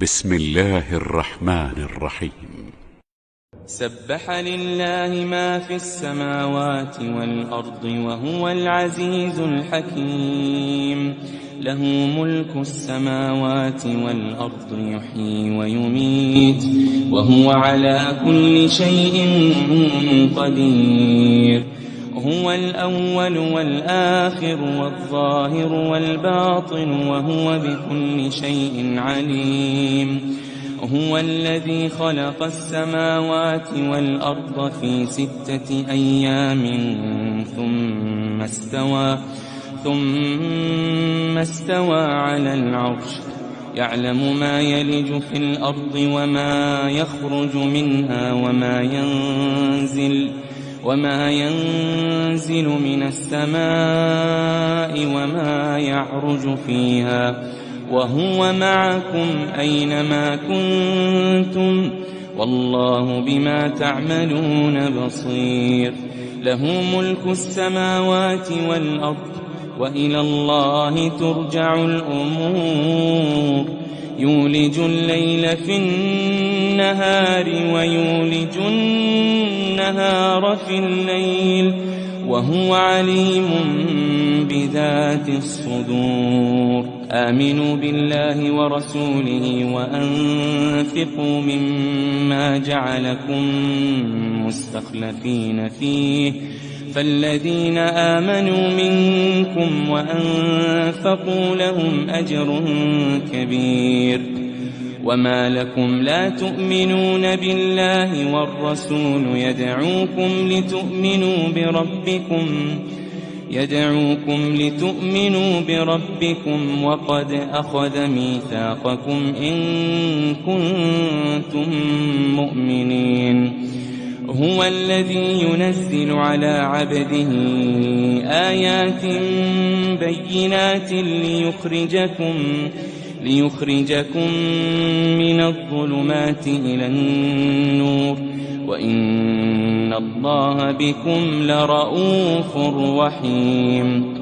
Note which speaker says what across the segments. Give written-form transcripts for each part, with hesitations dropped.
Speaker 1: بسم الله الرحمن الرحيم.
Speaker 2: سبح لله ما في السماوات والأرض وهو العزيز الحكيم. له ملك السماوات والأرض يحيي ويميت وهو على كل شيء قدير. هو الأول والآخر والظاهر والباطن وهو بكل شيء عليم. هو الذي خلق السماوات والأرض في 6 أيام ثم استوى على العرش. يعلم ما يلج في الأرض وما يخرج منها وما ينزل من السماء وما يعرج فيها، وهو معكم أينما كنتم والله بما تعملون بصير. له ملك السماوات والأرض وإلى الله ترجع الأمور. يولج الليل في النهار ويولج النهار في الليل وهو عليم بذات الصدور. آمنوا بالله ورسوله وأنفقوا مما جعلكم مستخلفين فيه، فالذين آمنوا منكم وأنفقوا لهم أجر كبير. وما لكم لا تؤمنون بالله والرسول يدعوكم لتؤمنوا بربكم وقد أخذ ميثاقكم إن كنتم مؤمنين. هو الذي ينزل على عبده آيات بينات ليخرجكم من الظلمات إلى النور وإن الله بكم لرءوف رحيم.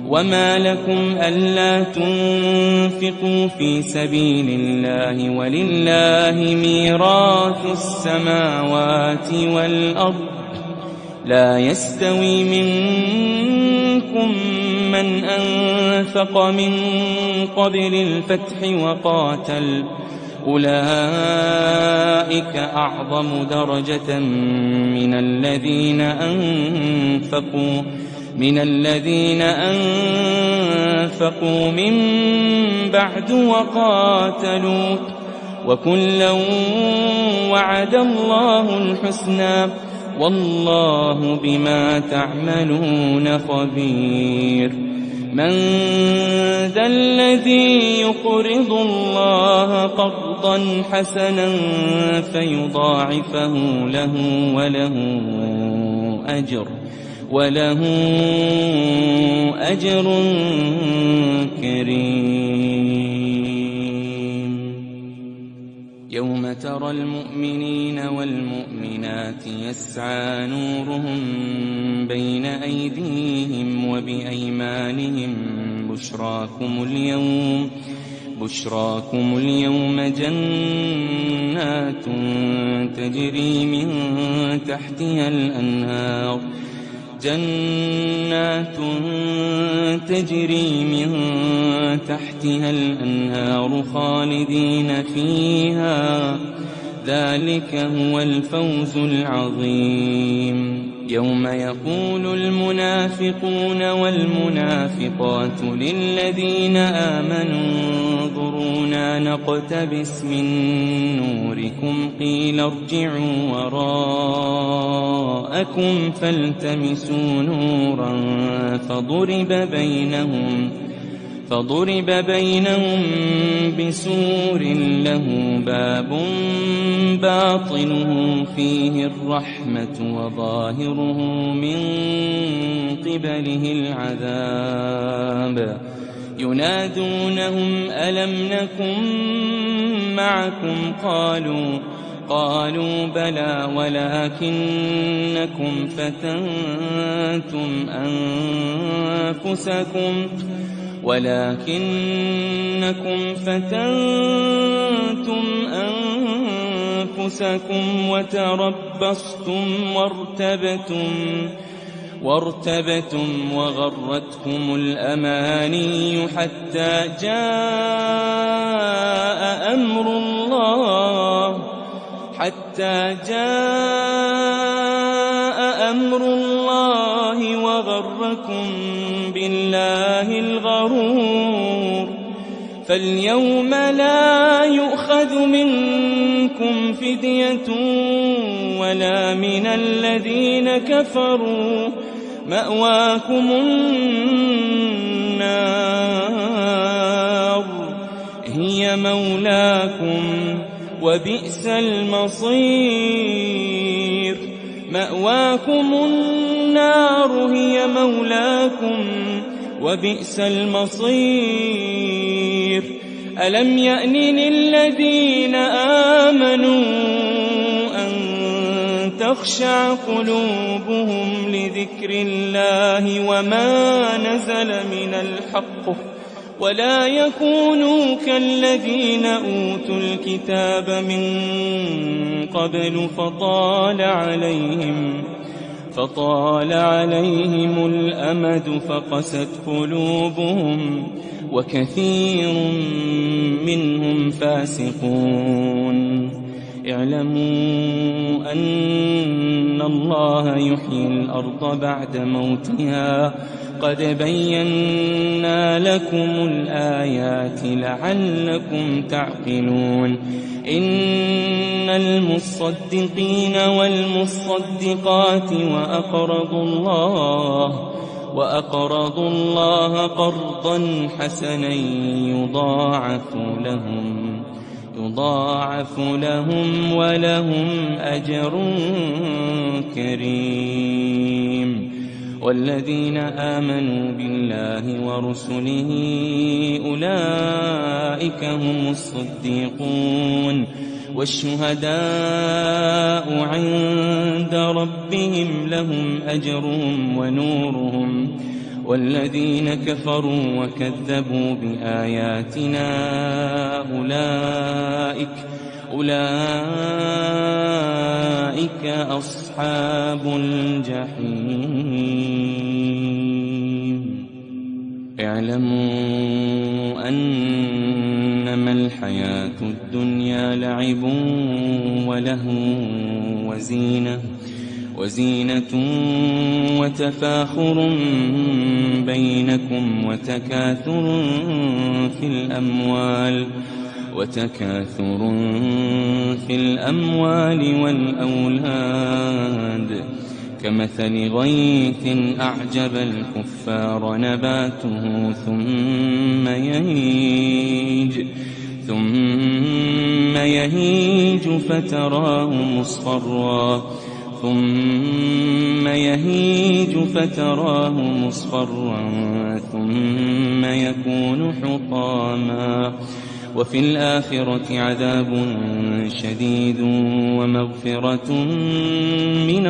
Speaker 2: وما لكم ألا تنفقوا في سبيل الله ولله ميراث السماوات والأرض. لا يستوي منكم من أنفق من قبل الفتح وقاتل، أولئك أعظم درجة من الذين أنفقوا من بعد وقاتلوا، وكلا وعد الله الحسنى والله بما تعملون خبير. من ذا الذي يقرض الله قرضا حسنا فيضاعفه له وله أجر كريم. يوم ترى المؤمنين والمؤمنات يسعى نورهم بين أيديهم وبأيمانهم بشراكم اليوم جنات تجري من تحتها الأنهار خالدين فيها، ذلك هو الفوز العظيم. يوم يقول المنافقون والمنافقات للذين آمنوا انظرونا نقتبس من نوركم قيل ارجعوا وراءكم فالتمسوا نورا فضرب بينهم بسور له باب باطنه فيه الرحمة وظاهره من قبله العذاب. ينادونهم ألم نكن معكم قالوا بلى ولكنكم فتنتم أنفسكم ولكنكم فتنتم أنفسكم وتربصتم وارتبتم وغرتكم الأماني حتى جاء أمر الله وغركم بالله الغرور. فاليوم لا يؤخذ منكم فدية ولا من الذين كفروا، مأواكم النار هي مولاكم وبئس المصير. مأواكم النار هي مولاكم وبئس المصير. ألم يأن للذين آمنوا أن تخشع قلوبهم لذكر الله وما نزل من الحق ولا يكونوا كالذين أوتوا الكتاب من قبل فطال عليهم الأمد فقست قلوبهم وكثير منهم فاسقون. اعلموا أن الله يحيي الأرض بعد موتها قد بينا لكم الآيات لعلكم تعقلون. إن المصدقين والمصدقات وأقرضوا الله قرضا حسنا يضاعف لهم ولهم أجر كريم. والذين آمنوا بالله ورسله أولئك هم الصديقون والشهداء عند ربهم لهم أجرهم ونورهم. والذين كفروا وكذبوا بآياتنا أولئك أصحاب الجحيم. اعلموا أنما الحياة الدنيا لعب وله وزينة وتفاخر بينكم وتكاثر في الأموال والأولاد كمثل غيث أعجب الكفار نباته ثم يهيج فتراه مصفرا ثم يكون حطاما. وفي الآخرة عذاب شديد ومغفرة من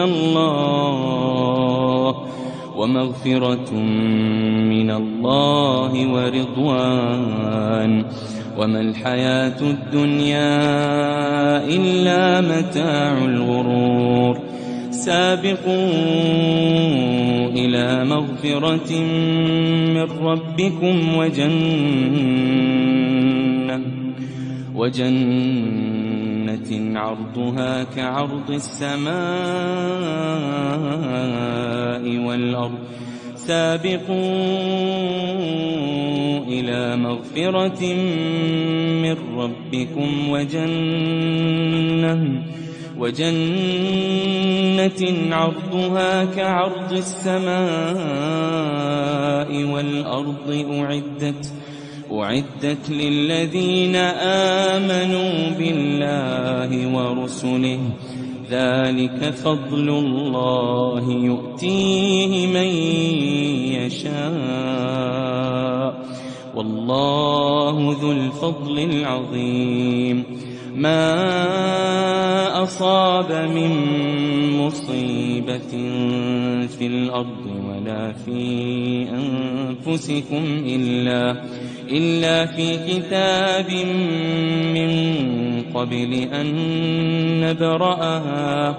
Speaker 2: الله ورضوان. وما الحياة الدنيا إلا متاع الغرور. سابقوا إلى مغفرة من ربكم وجنة عرضها كعرض السماء والأرض. سابقوا إلى مغفرة من ربكم وجنة عرضها كعرض السماء والأرض أعدت للذين آمنوا بالله ورسله. ذلك فضل الله يؤتيه من يشاء والله ذو الفضل العظيم. ما أصاب من مصيبة مصيبة في الأرض ولا في أنفسكم إلا في كتاب من قبل أن نبرأها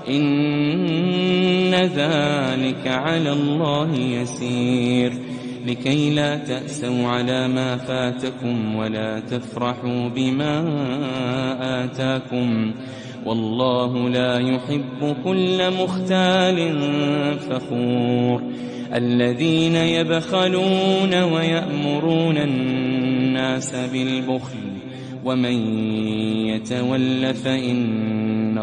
Speaker 2: إن ذلك على الله يسير لكي لا تأسوا على ما فاتكم ولا تفرحوا بما آتاكم والله لا يحب كل مختال فخور الذين يبخلون ويأمرون الناس بالبخل ومن يتول فإن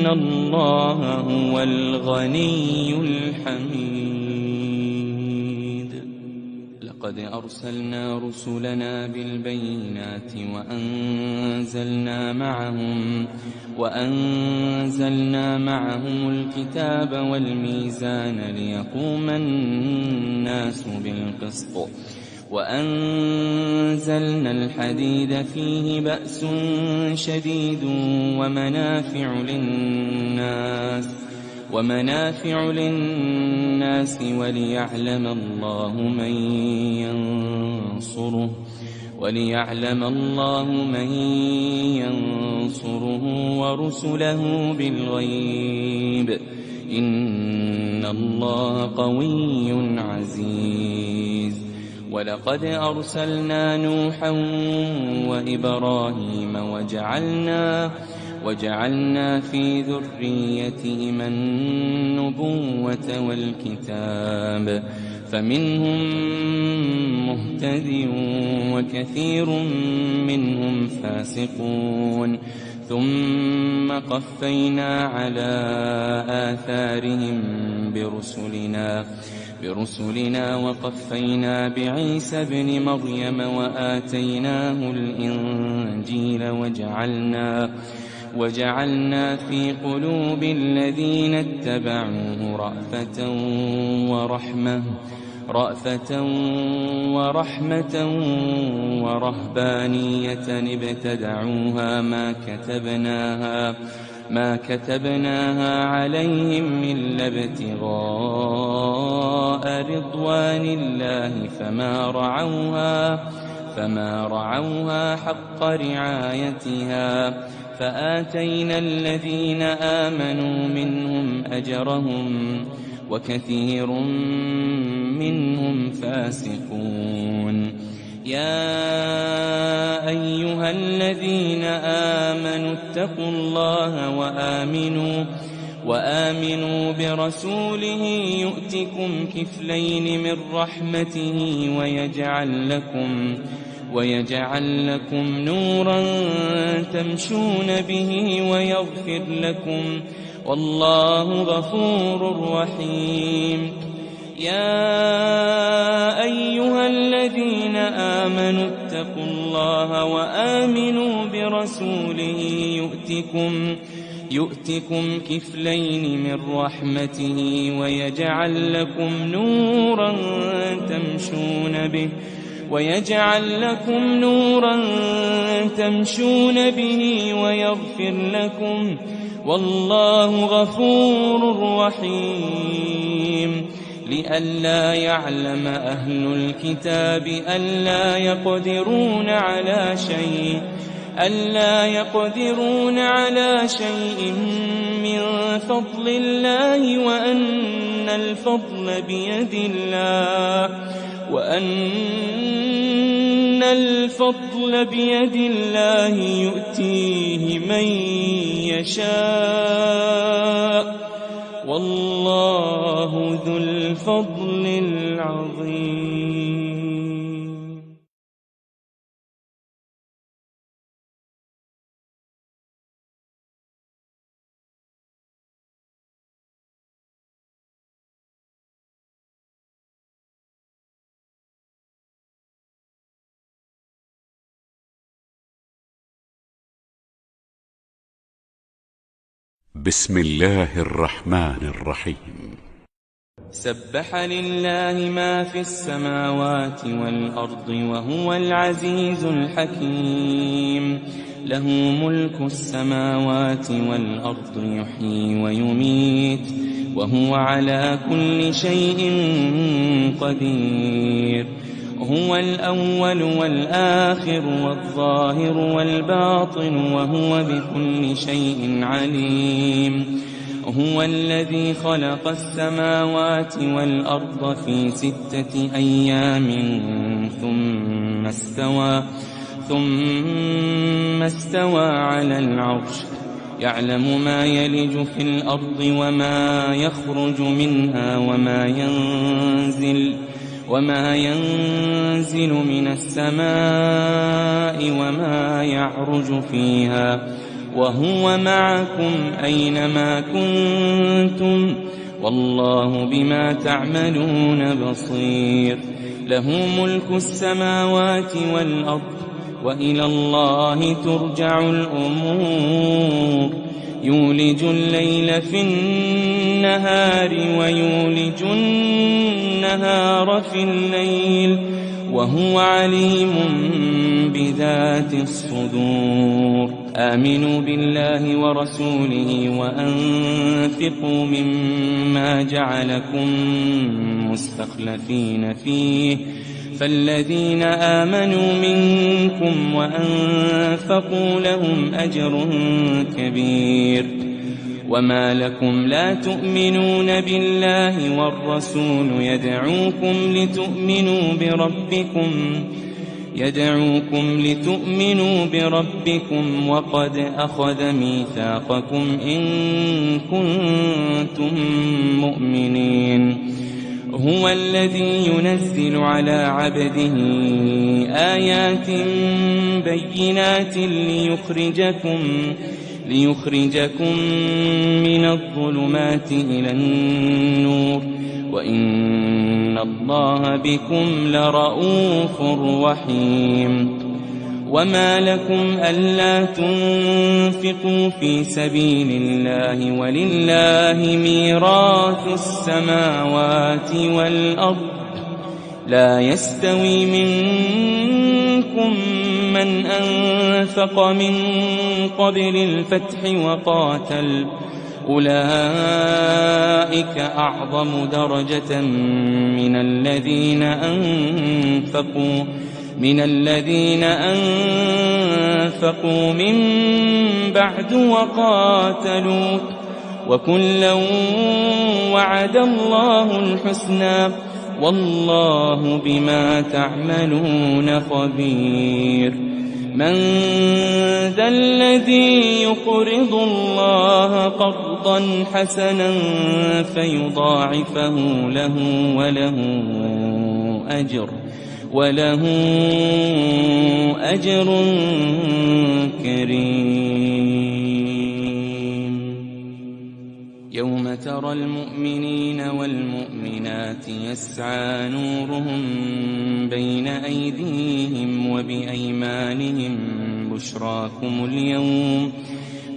Speaker 2: الله هو الغني الحميد. لقد أرسلنا رسلنا بالبينات وأنزلنا معهم الكتاب والميزان ليقوم الناس بالقسط وأنزلنا الحديد فيه بأس شديد ومنافع للناس وليعلم الله من ينصره ورسله بالغيب إن الله قوي عزيز. ولقد أرسلنا نوحا وإبراهيم وجعلنا في ذريتهما النبوة والكتاب فمنهم مهتد وكثير منهم فاسقون ثم قفينا على آثارهم برسلنا وقفينا بعيسى ابن مريم وآتيناه الإنجيل وجعلنا في قلوب الذين اتبعوه رأفة ورحمة ورهبانية ابتدعوها ما كتبناها عليهم إلا ابتغاء رضوان الله فما رعوها حق رعايتها فآتينا الذين آمنوا منهم أجرهم وكثير منهم فاسقون. يا أيها الذين آمنوا اتقوا الله وآمنوا برسوله يؤتكم كفلين من رحمته ويجعل لكم نورا تمشون به ويغفر لكم والله غفور رحيم. يا أيها الذين آمنوا اتقوا الله وآمنوا برسوله يؤتكم كفلين من رحمته ويجعل لكم نورا تمشون به ويغفر لكم والله غفور رحيم. لئلا يعلم أهل الكتاب ألا يقدرون على شيء من فضل الله وأن الفضل بيد الله يؤتيه من يشاء والله ذو الفضل العظيم.
Speaker 1: بسم الله الرحمن الرحيم.
Speaker 2: سبح لله ما في السماوات والأرض وهو العزيز الحكيم. له ملك السماوات والأرض يحيي ويميت وهو على كل شيء قدير. هو الأول والآخر والظاهر والباطن وهو بكل شيء عليم. هو الذي خلق السماوات والأرض في 6 أيام ثم استوى على العرش يعلم ما يلج في الأرض وما يخرج منها وما ينزل من السماء وما يعرج فيها وهو معكم أينما كنتم والله بما تعملون بصير. له ملك السماوات والأرض وإلى الله ترجع الأمور. يولج الليل في النهار ويولج النهار في الليل وهو عليم بذات الصدور. آمنوا بالله ورسوله وأنفقوا مما جعلكم مستخلفين فيه فالذين آمنوا منكم وأنفقوا لهم أجر كبير. وما لكم لا تؤمنون بالله والرسول يدعوكم لتؤمنوا بربكم وقد أخذ ميثاقكم إن كنتم مؤمنين. هو الذي ينزل على عبده آيات بينات ليخرجكم من الظلمات إلى النور وإن الله بكم لرءوف رحيم. وما لكم ألا تنفقوا في سبيل الله ولله ميراث السماوات والأرض لا يستوي منكم من أنفق من قبل الفتح وقاتل أولئك أعظم درجة من الذين أنفقوا من بعد وقاتلوا وكلا وعد الله الحسنى والله بما تعملون خبير. من ذا الذي يقرض الله قرضا حسنا فيضاعفه له وله أجر كريم. يوم ترى المؤمنين والمؤمنات يسعى نورهم بين أيديهم وبأيمانهم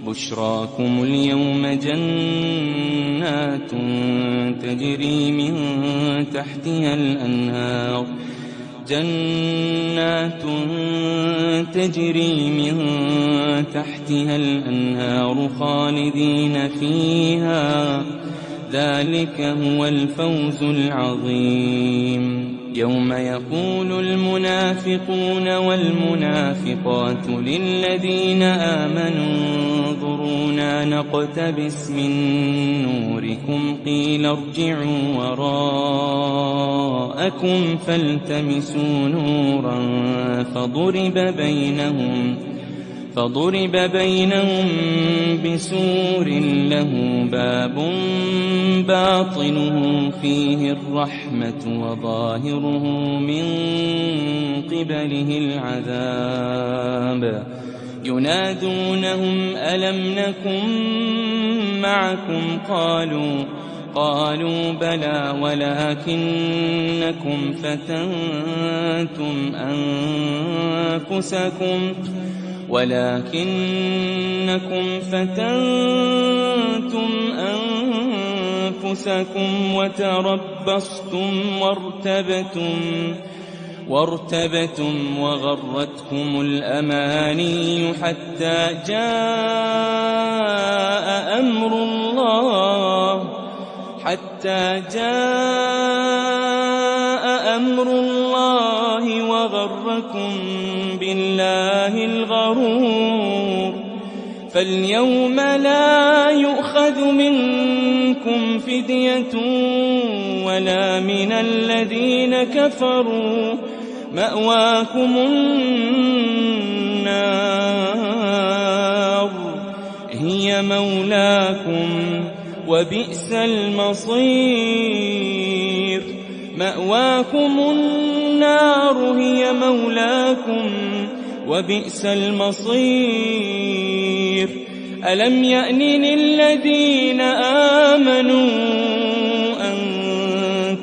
Speaker 2: بشراكم اليوم جنات تجري من تحتها الأنهار خالدين فيها ذلك هو الفوز العظيم. يوم يقول المنافقون والمنافقات للذين آمنوا انظرونا نقتبس من نوركم قيل ارجعوا وراءكم فالتمسوا نورا فضرب بينهم بسور له باب باطنه فيه الرحمة وظاهره من قبله العذاب. ينادونهم ألم نكن معكم قالوا بلى ولكنكم فتنتم أنفسكم وتربصتم وارتبتم وغرتكم الأماني حتى جاء أمر الله وغركم بالله الغرور فاليوم لا يؤخذ منكم فدية ولا من الذين كفروا مأواكم النار هي مولاكم وبئس المصير مأواكم النار هي مولاكم وبئس المصير ألم يأن للذين آمنوا أن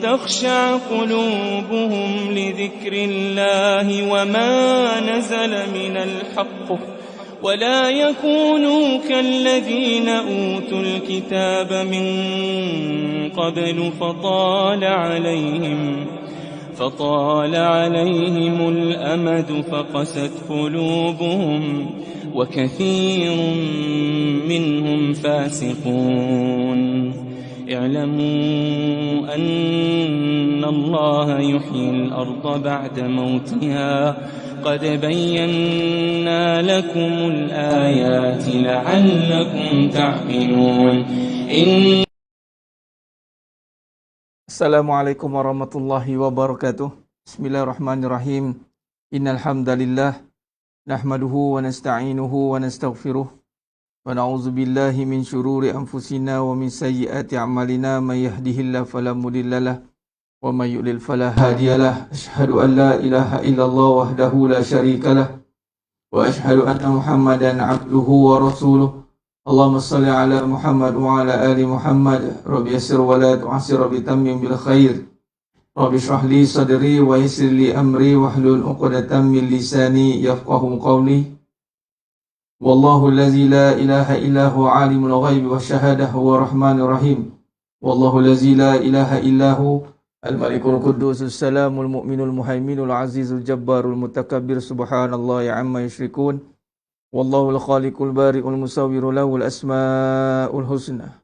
Speaker 2: تخشع قلوبهم لذكر الله وما نزل من الحق ولا يكونوا كالذين أوتوا الكتاب من قبل فطال عليهم الأمد فقست قلوبهم وكثير منهم فاسقون اعلموا أن الله يحيي الأرض بعد موتها قد بينا لكم الآيات لعلكم تعقلون
Speaker 3: Assalamualaikum warahmatullahi wabarakatuh. Bismillahirrahmanirrahim. Innal hamdalillah nahmaduhu wa nasta'inuhu wa nastaghfiruh wa na'udzu billahi min shururi anfusina wa min sayyiati a'malina may yahdihillahu fala mudhillalah wa may yudlil fala hadiyalah. Asyhadu an la ilaha illallah wahdahu la syarikalah wa asyhadu anna Muhammadan 'abduhu wa rasuluh. Allahumma salli ala Muhammad wa ala ali Muhammad. Rabbi yassir wa la tu'assir bi tammin bil khair. Rabbi shrah li sadri wa yassir li amri wahlul 'uqdatam min lisani yafqahu qawli. Wallahu allazi la ilaha illa huwa alimul ghaibi wasyahadah huwa rahmanur rahim. Wallahu allazi la ilaha illa hu al-malikul quddusus salamul mu'minul muhaiminul azizul jabbarul mutakabbir subhanallahi amma yusyrikun. Wallahu al-khaliqul bari'ul musawwiru lahul asma'ul husna.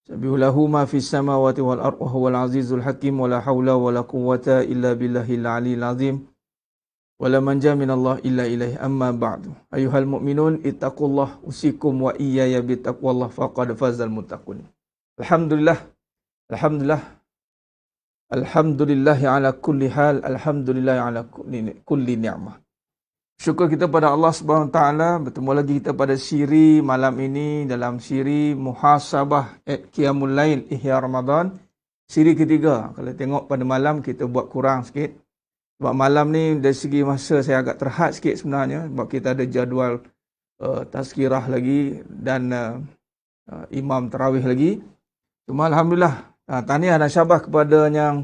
Speaker 3: Sabbihu lahu ma fis samawati wal ardi wa huwal azizul hakim wa la haula wa la quwwata illa billahil aliyyil azim. Wa la manja minallah illa ilaihi amma ba'du. Ayyuhal mu'minun ittaqullah usikum wa iyaya bittaqwallah faqad fazal muttaqun. Alhamdulillah ala kulli hal, alhamdulillah ala kulli ni'mah. Syukur kita pada Allah Subhanahu Wa Taala. Bertemu lagi kita pada siri malam ini dalam siri Muhasabah Qiyamul Lail Ihya Ramadan. Siri ketiga. Kalau tengok pada malam kita buat kurang sikit. Sebab malam ni dari segi masa saya agak terhad sikit sebenarnya. Sebab kita ada jadual tazkirah lagi dan imam tarawih lagi. Cuma Alhamdulillah. Tahniah dan syabas kepada yang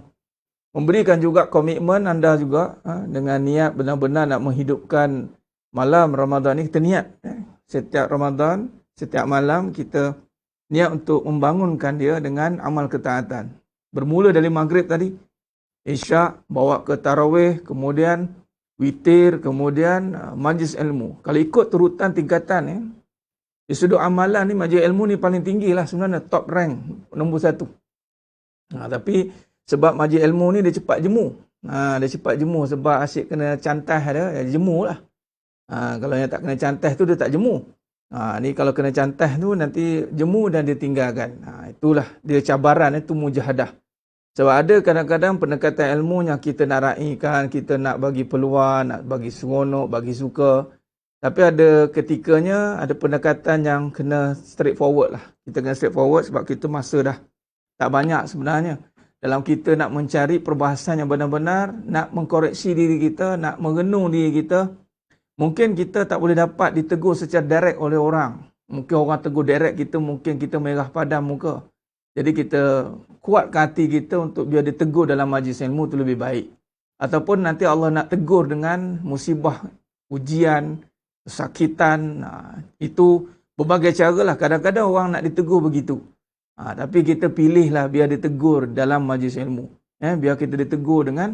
Speaker 3: memberikan juga komitmen anda juga dengan niat benar-benar nak menghidupkan malam Ramadan ni. Kita niat setiap Ramadan, setiap malam kita niat untuk membangunkan dia dengan amal ketaatan. Bermula dari maghrib tadi, isyak, bawa ke tarawih, kemudian witir, kemudian majlis ilmu. Kalau ikut turutan tingkatan di sudut amalan ni, majlis ilmu ni paling tinggi lah sebenarnya, top rank, nombor 1. Tapi sebab majlis ilmu ni dia cepat jemu. Dia cepat jemu sebab asyik kena cantas dia jemu lah. Kalau yang tak kena cantas tu dia tak jemu. Ni kalau kena cantas tu nanti jemu dan dia tinggalkan. Itulah dia cabaran, itu mujahadah. Sebab ada kadang-kadang pendekatan ilmu yang kita nak raikan, kita nak bagi peluang, nak bagi seronok, bagi suka. Tapi ada ketikanya ada pendekatan yang kena straightforward lah. Kita kena straightforward sebab kita masa dah tak banyak sebenarnya. Dalam kita nak mencari perbahasan yang benar-benar, nak mengkoreksi diri kita, nak merenung diri kita, mungkin kita tak boleh dapat ditegur secara direct oleh orang. Mungkin orang tegur direct kita, mungkin kita merah padam muka. Jadi kita kuatkan hati kita untuk biar ditegur dalam majlis ilmu tu lebih baik. Ataupun nanti Allah nak tegur dengan musibah, ujian, kesakitan. Itu berbagai cara lah. Kadang-kadang orang nak ditegur begitu. Tapi kita pilihlah biar ditegur dalam majlis ilmu. Biar kita ditegur dengan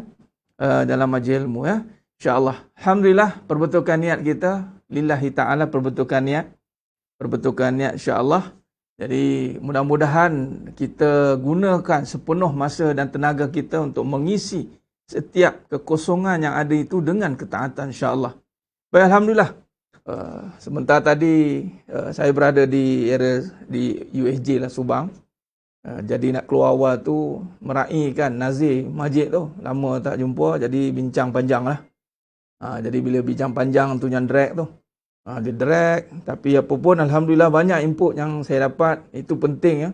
Speaker 3: dalam majlis ilmu ya. InsyaAllah. Alhamdulillah perbetulkan niat kita. Lillahi ta'ala perbetulkan niat. Perbetulkan niat insyaAllah. Jadi mudah-mudahan kita gunakan sepenuh masa dan tenaga kita untuk mengisi setiap kekosongan yang ada itu dengan ketaatan insyaAllah. Baik, Alhamdulillah. Sebentar tadi saya berada di area di USJ lah Subang. Jadi nak keluar awal tu meraihkan Nazir Majid tu. Lama tak jumpa jadi bincang panjang lah. Jadi bila bincang panjang tu yang drag tu. Dia drag. Tapi apa pun Alhamdulillah banyak input yang saya dapat. Itu penting ya.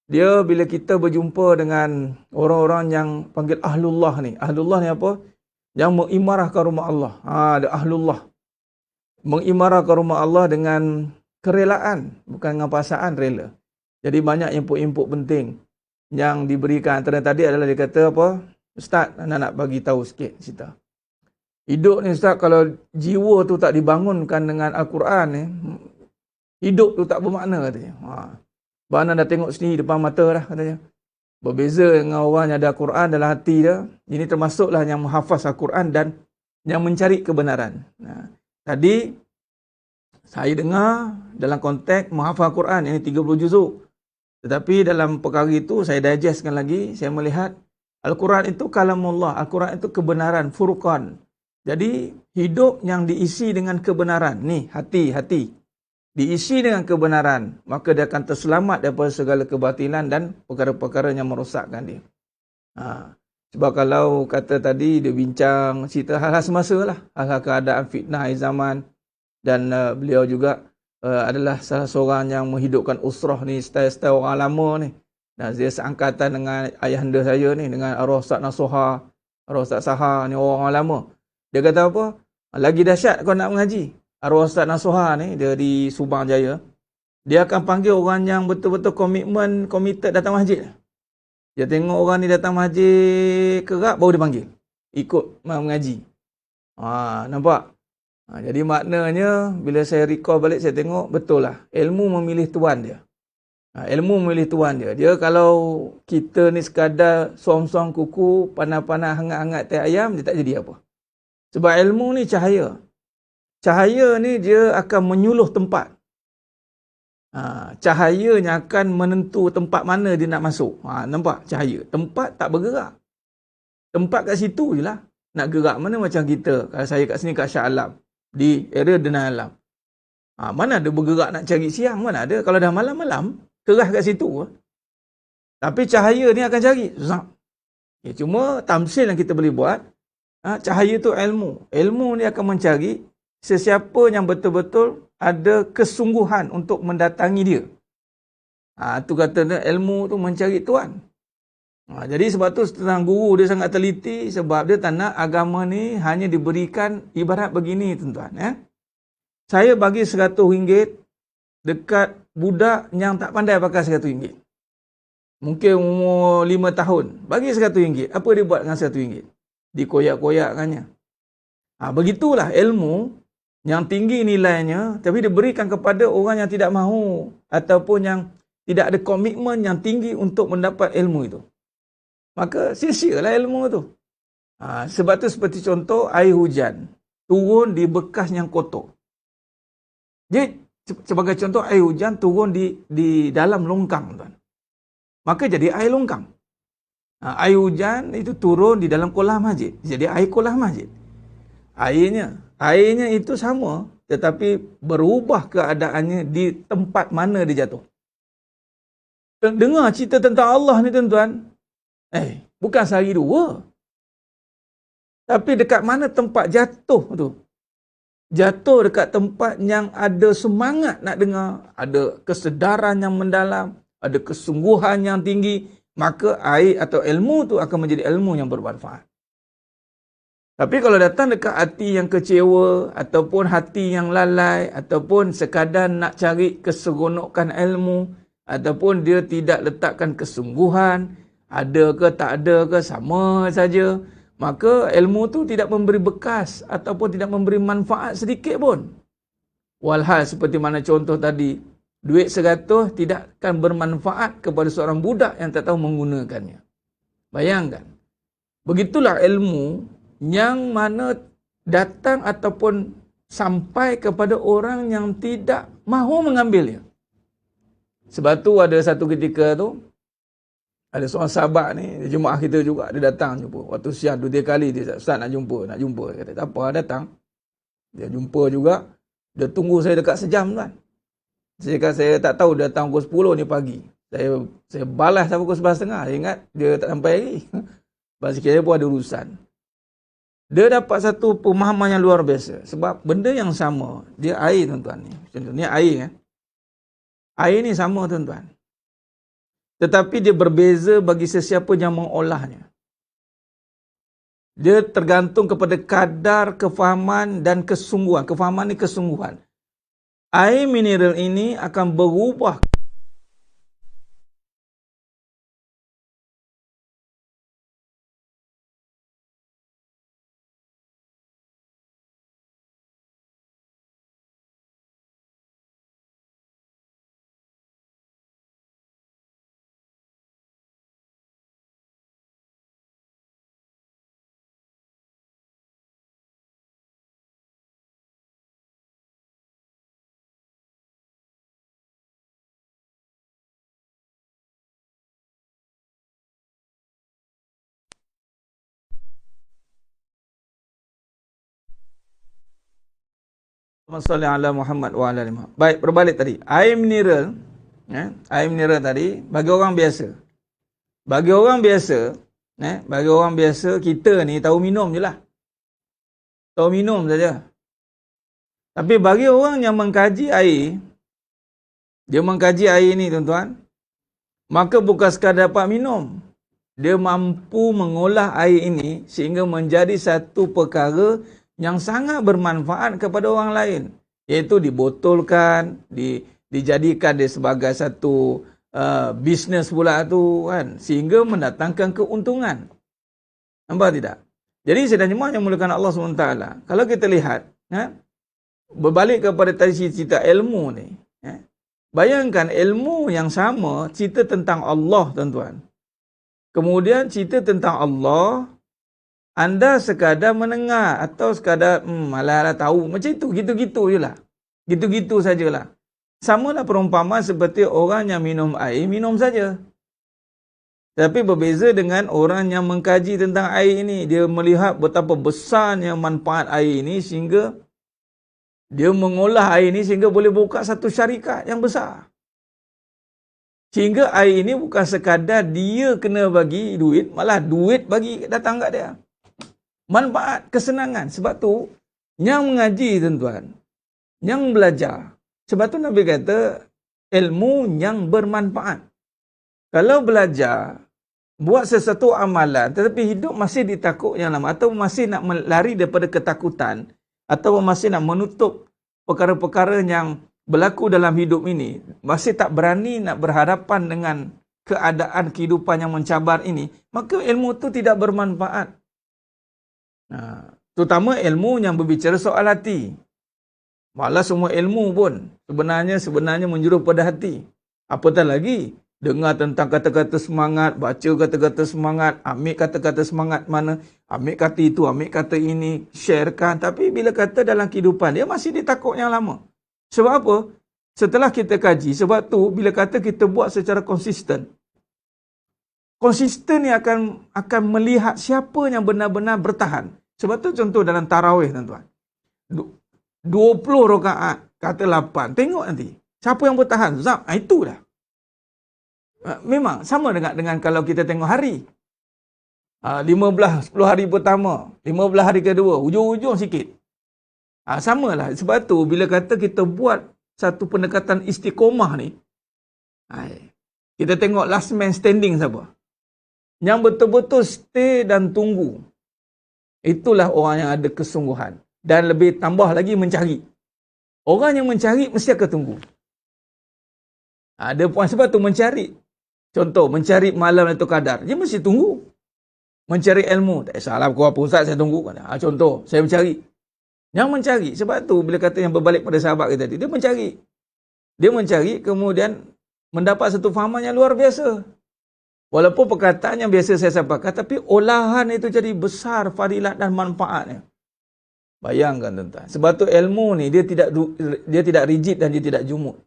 Speaker 3: Dia bila kita berjumpa dengan orang-orang yang panggil Ahlullah ni. Ahlullah ni apa? Yang mengimarahkan rumah Allah. Ada Ahlullah. Mengimarahkan rumah Allah dengan kerelaan. Bukan dengan perasaan rela. Jadi banyak input-input penting yang diberikan. Antara tadi adalah dia kata apa? Ustaz, nak bagi tahu sikit cerita. Hidup ni Ustaz, kalau jiwa tu tak dibangunkan dengan Al-Quran ni, hidup tu tak bermakna katanya. Bana dah tengok sendiri depan mata dah katanya. Berbeza dengan orang yang ada Al-Quran dalam hati dia. Ini termasuklah yang menghafaz Al-Quran dan yang mencari kebenaran. Tadi saya dengar dalam konteks menghafaz Al-Quran, ini 30 juzuk. Tetapi dalam perkara itu saya digestkan lagi, saya melihat Al-Quran itu kalamullah, Al-Quran itu kebenaran, furqan. Jadi hidup yang diisi dengan kebenaran, ni hati-hati, diisi dengan kebenaran, maka dia akan terselamat daripada segala kebatilan dan perkara-perkara yang merosakkan dia. Sebab kalau kata tadi dia bincang cerita hal-hal semasa lah, hal-hal keadaan fitnah zaman, dan beliau juga adalah salah seorang yang menghidupkan usrah ni, style-style orang lama ni. Dan dia seangkatan dengan ayahanda saya ni, dengan arwah Ustaz Nasuha, arwah Ustaz Saha ni, orang lama. Dia kata apa? Lagi dahsyat kau nak mengaji. Arwah Ustaz Nasuha ni, dia di Subang Jaya. Dia akan panggil orang yang betul-betul komitmen, committed datang masjid. Dia tengok orang ni datang masjid kerap, baru dia panggil. Ikut mengaji. Nampak? Jadi maknanya, bila saya recall balik, saya tengok, betul lah. Ilmu memilih tuan dia. Ilmu memilih tuan dia. Dia kalau kita ni sekadar suam-suam kuku, panah-panah hangat-hangat teh ayam, dia tak jadi apa. Sebab ilmu ni cahaya. Cahaya ni dia akan menyuluh tempat. Cahayanya akan menentu tempat mana dia nak masuk. Nampak? Cahaya. Tempat tak bergerak. Tempat kat situ je lah. Nak gerak mana macam kita. Kalau saya kat sini kat Shah Alam. Di area Denai Alam. Mana ada bergerak nak cari siang? Mana ada? Kalau dah malam-malam, keras kat situ. Tapi cahaya ni akan cari. Cuma tamsil yang kita boleh buat. Cahaya tu ilmu. Ilmu ni akan mencari sesiapa yang betul-betul ada kesungguhan untuk mendatangi dia. Tu kata ilmu tu mencari tuan. Jadi sebab tu tentang guru dia sangat teliti, sebab dia tak nak agama ni hanya diberikan ibarat begini tuan-tuan. Saya bagi RM100 dekat budak yang tak pandai pakai RM100. Mungkin umur 5 tahun. Bagi RM100. Apa dia buat dengan RM100? Dikoyak-koyakkannya. Begitulah ilmu yang tinggi nilainya, tapi diberikan kepada orang yang tidak mahu ataupun yang tidak ada komitmen yang tinggi untuk mendapat ilmu itu. Maka sia-sialah ilmu itu. Sebab tu seperti contoh air hujan turun di bekas yang kotor. Jadi sebagai contoh air hujan turun di dalam longkang, tuan. Maka jadi air longkang. Air hujan itu turun di dalam kolam masjid. Jadi air kolam masjid. Airnya itu sama, tetapi berubah keadaannya di tempat mana dia jatuh. Dengar cerita tentang Allah ni tuan-tuan. Bukan sehari dua. Tapi dekat mana tempat jatuh tu. Jatuh dekat tempat yang ada semangat nak dengar. Ada kesedaran yang mendalam. Ada kesungguhan yang tinggi. Maka air atau ilmu tu akan menjadi ilmu yang bermanfaat. Tapi kalau datang dekat hati yang kecewa, ataupun hati yang lalai, ataupun sekadar nak cari keseronokan ilmu, ataupun dia tidak letakkan kesungguhan, ada ke tak ada ke sama saja, maka ilmu tu tidak memberi bekas ataupun tidak memberi manfaat sedikit pun. Walhal seperti mana contoh tadi, duit 100 tidak akan bermanfaat kepada seorang budak yang tak tahu menggunakannya. Bayangkan. Begitulah ilmu yang mana datang ataupun sampai kepada orang yang tidak mahu mengambilnya. Sebab tu ada satu ketika tu, ada seorang sahabat ni, jemaah kita juga, dia datang jumpa. Waktu siang 2-3 kali dia, Ustaz nak jumpa. Dia kata, tak apa, datang. Dia jumpa juga. Dia tunggu saya dekat sejam kan. Saya tak tahu dia datang pukul 10 ni pagi. Saya balas sampai pukul 11.30. Saya ingat dia tak sampai lagi. Lepas kira pun ada urusan. Dia dapat satu pemahaman yang luar biasa. Sebab benda yang sama, dia air tuan-tuan ni. Contohnya air. Air ni sama tuan-tuan. Tetapi dia berbeza bagi sesiapa yang mengolahnya. Dia tergantung kepada kadar kefahaman dan kesungguhan. Kefahaman ni kesungguhan. Air mineral ini akan berubah. Salli ala Muhammad wa ala Muhammad. Baik, berbalik tadi. Air mineral, air mineral tadi bagi orang biasa. Bagi orang biasa kita ni tahu minum je lah. Tahu minum saja. Tapi bagi orang yang mengkaji air, dia mengkaji air ni tuan-tuan, maka bukan sekadar dapat minum. Dia mampu mengolah air ini sehingga menjadi satu perkara yang sangat bermanfaat kepada orang lain, iaitu dibotolkan, dijadikan dia sebagai satu bisnes pula tu kan, sehingga mendatangkan keuntungan. Nampak tidak? Jadi sedang jemaah yang mulakan Allah SWT, kalau kita lihat, berbalik kepada tadi cerita ilmu ni, bayangkan ilmu yang sama, cerita tentang Allah tuan-tuan. Kemudian cerita tentang Allah, anda sekadar mendengar atau sekadar alah tahu. Macam itu, gitu-gitu je lah. Gitu-gitu sajalah. Samalah perumpamaan seperti orang yang minum air, minum saja. Tapi berbeza dengan orang yang mengkaji tentang air ini. Dia melihat betapa besarnya manfaat air ini sehingga dia mengolah air ini sehingga boleh buka satu syarikat yang besar. Sehingga air ini bukan sekadar dia kena bagi duit, malah duit bagi datang kat dia. Manfaat, kesenangan. Sebab tu, yang mengaji tuan-tuan, yang belajar. Sebab tu Nabi kata, ilmu yang bermanfaat. Kalau belajar, buat sesuatu amalan, tetapi hidup masih ditakut yang lama, atau masih nak lari daripada ketakutan, atau masih nak menutup perkara-perkara yang berlaku dalam hidup ini, masih tak berani nak berhadapan dengan keadaan kehidupan yang mencabar ini, maka ilmu tu tidak bermanfaat. Terutama ilmu yang berbicara soal hati. Malah semua ilmu pun sebenarnya menjuru pada hati. Apatah lagi dengar tentang kata-kata semangat, baca kata-kata semangat, ambil kata-kata semangat mana, ambil kata itu, ambil kata ini, sharekan. Tapi bila kata dalam kehidupan dia masih ditakut yang lama. Sebab apa? Setelah kita kaji, sebab tu bila kata kita buat secara konsisten, konsisten ni akan melihat siapa yang benar-benar bertahan. Sebab tu contoh dalam tarawih tuan-tuan. 20 rakaat, kata 8. Tengok nanti. Siapa yang bertahan? Zab, itu dah. Memang sama dengan kalau kita tengok hari. 10 hari pertama, 15 hari kedua, hujung-hujung sikit. Samalah. Sebab tu bila kata kita buat satu pendekatan istiqomah ni, kita tengok last man standing siapa. Yang betul-betul stay dan tunggu. Itulah orang yang ada kesungguhan. Dan lebih tambah lagi mencari. Orang yang mencari mesti akan tunggu. Ada poin sebab tu mencari. Contoh, mencari malam Lailatul Qadar. Dia mesti tunggu. Mencari ilmu. Tak salah kau apa Ustaz, saya tunggu. Contoh, saya mencari. Yang mencari. Sebab tu bila kata yang berbalik pada sahabat kita tadi, dia mencari. Dia mencari kemudian mendapat satu fahaman yang luar biasa. Walaupun perkataan yang biasa saya sampaikan, tapi olahan itu jadi besar fadilat dan manfaatnya. Bayangkan tuan-tuan. Sebab tu ilmu ni dia tidak rigid dan dia tidak jumud.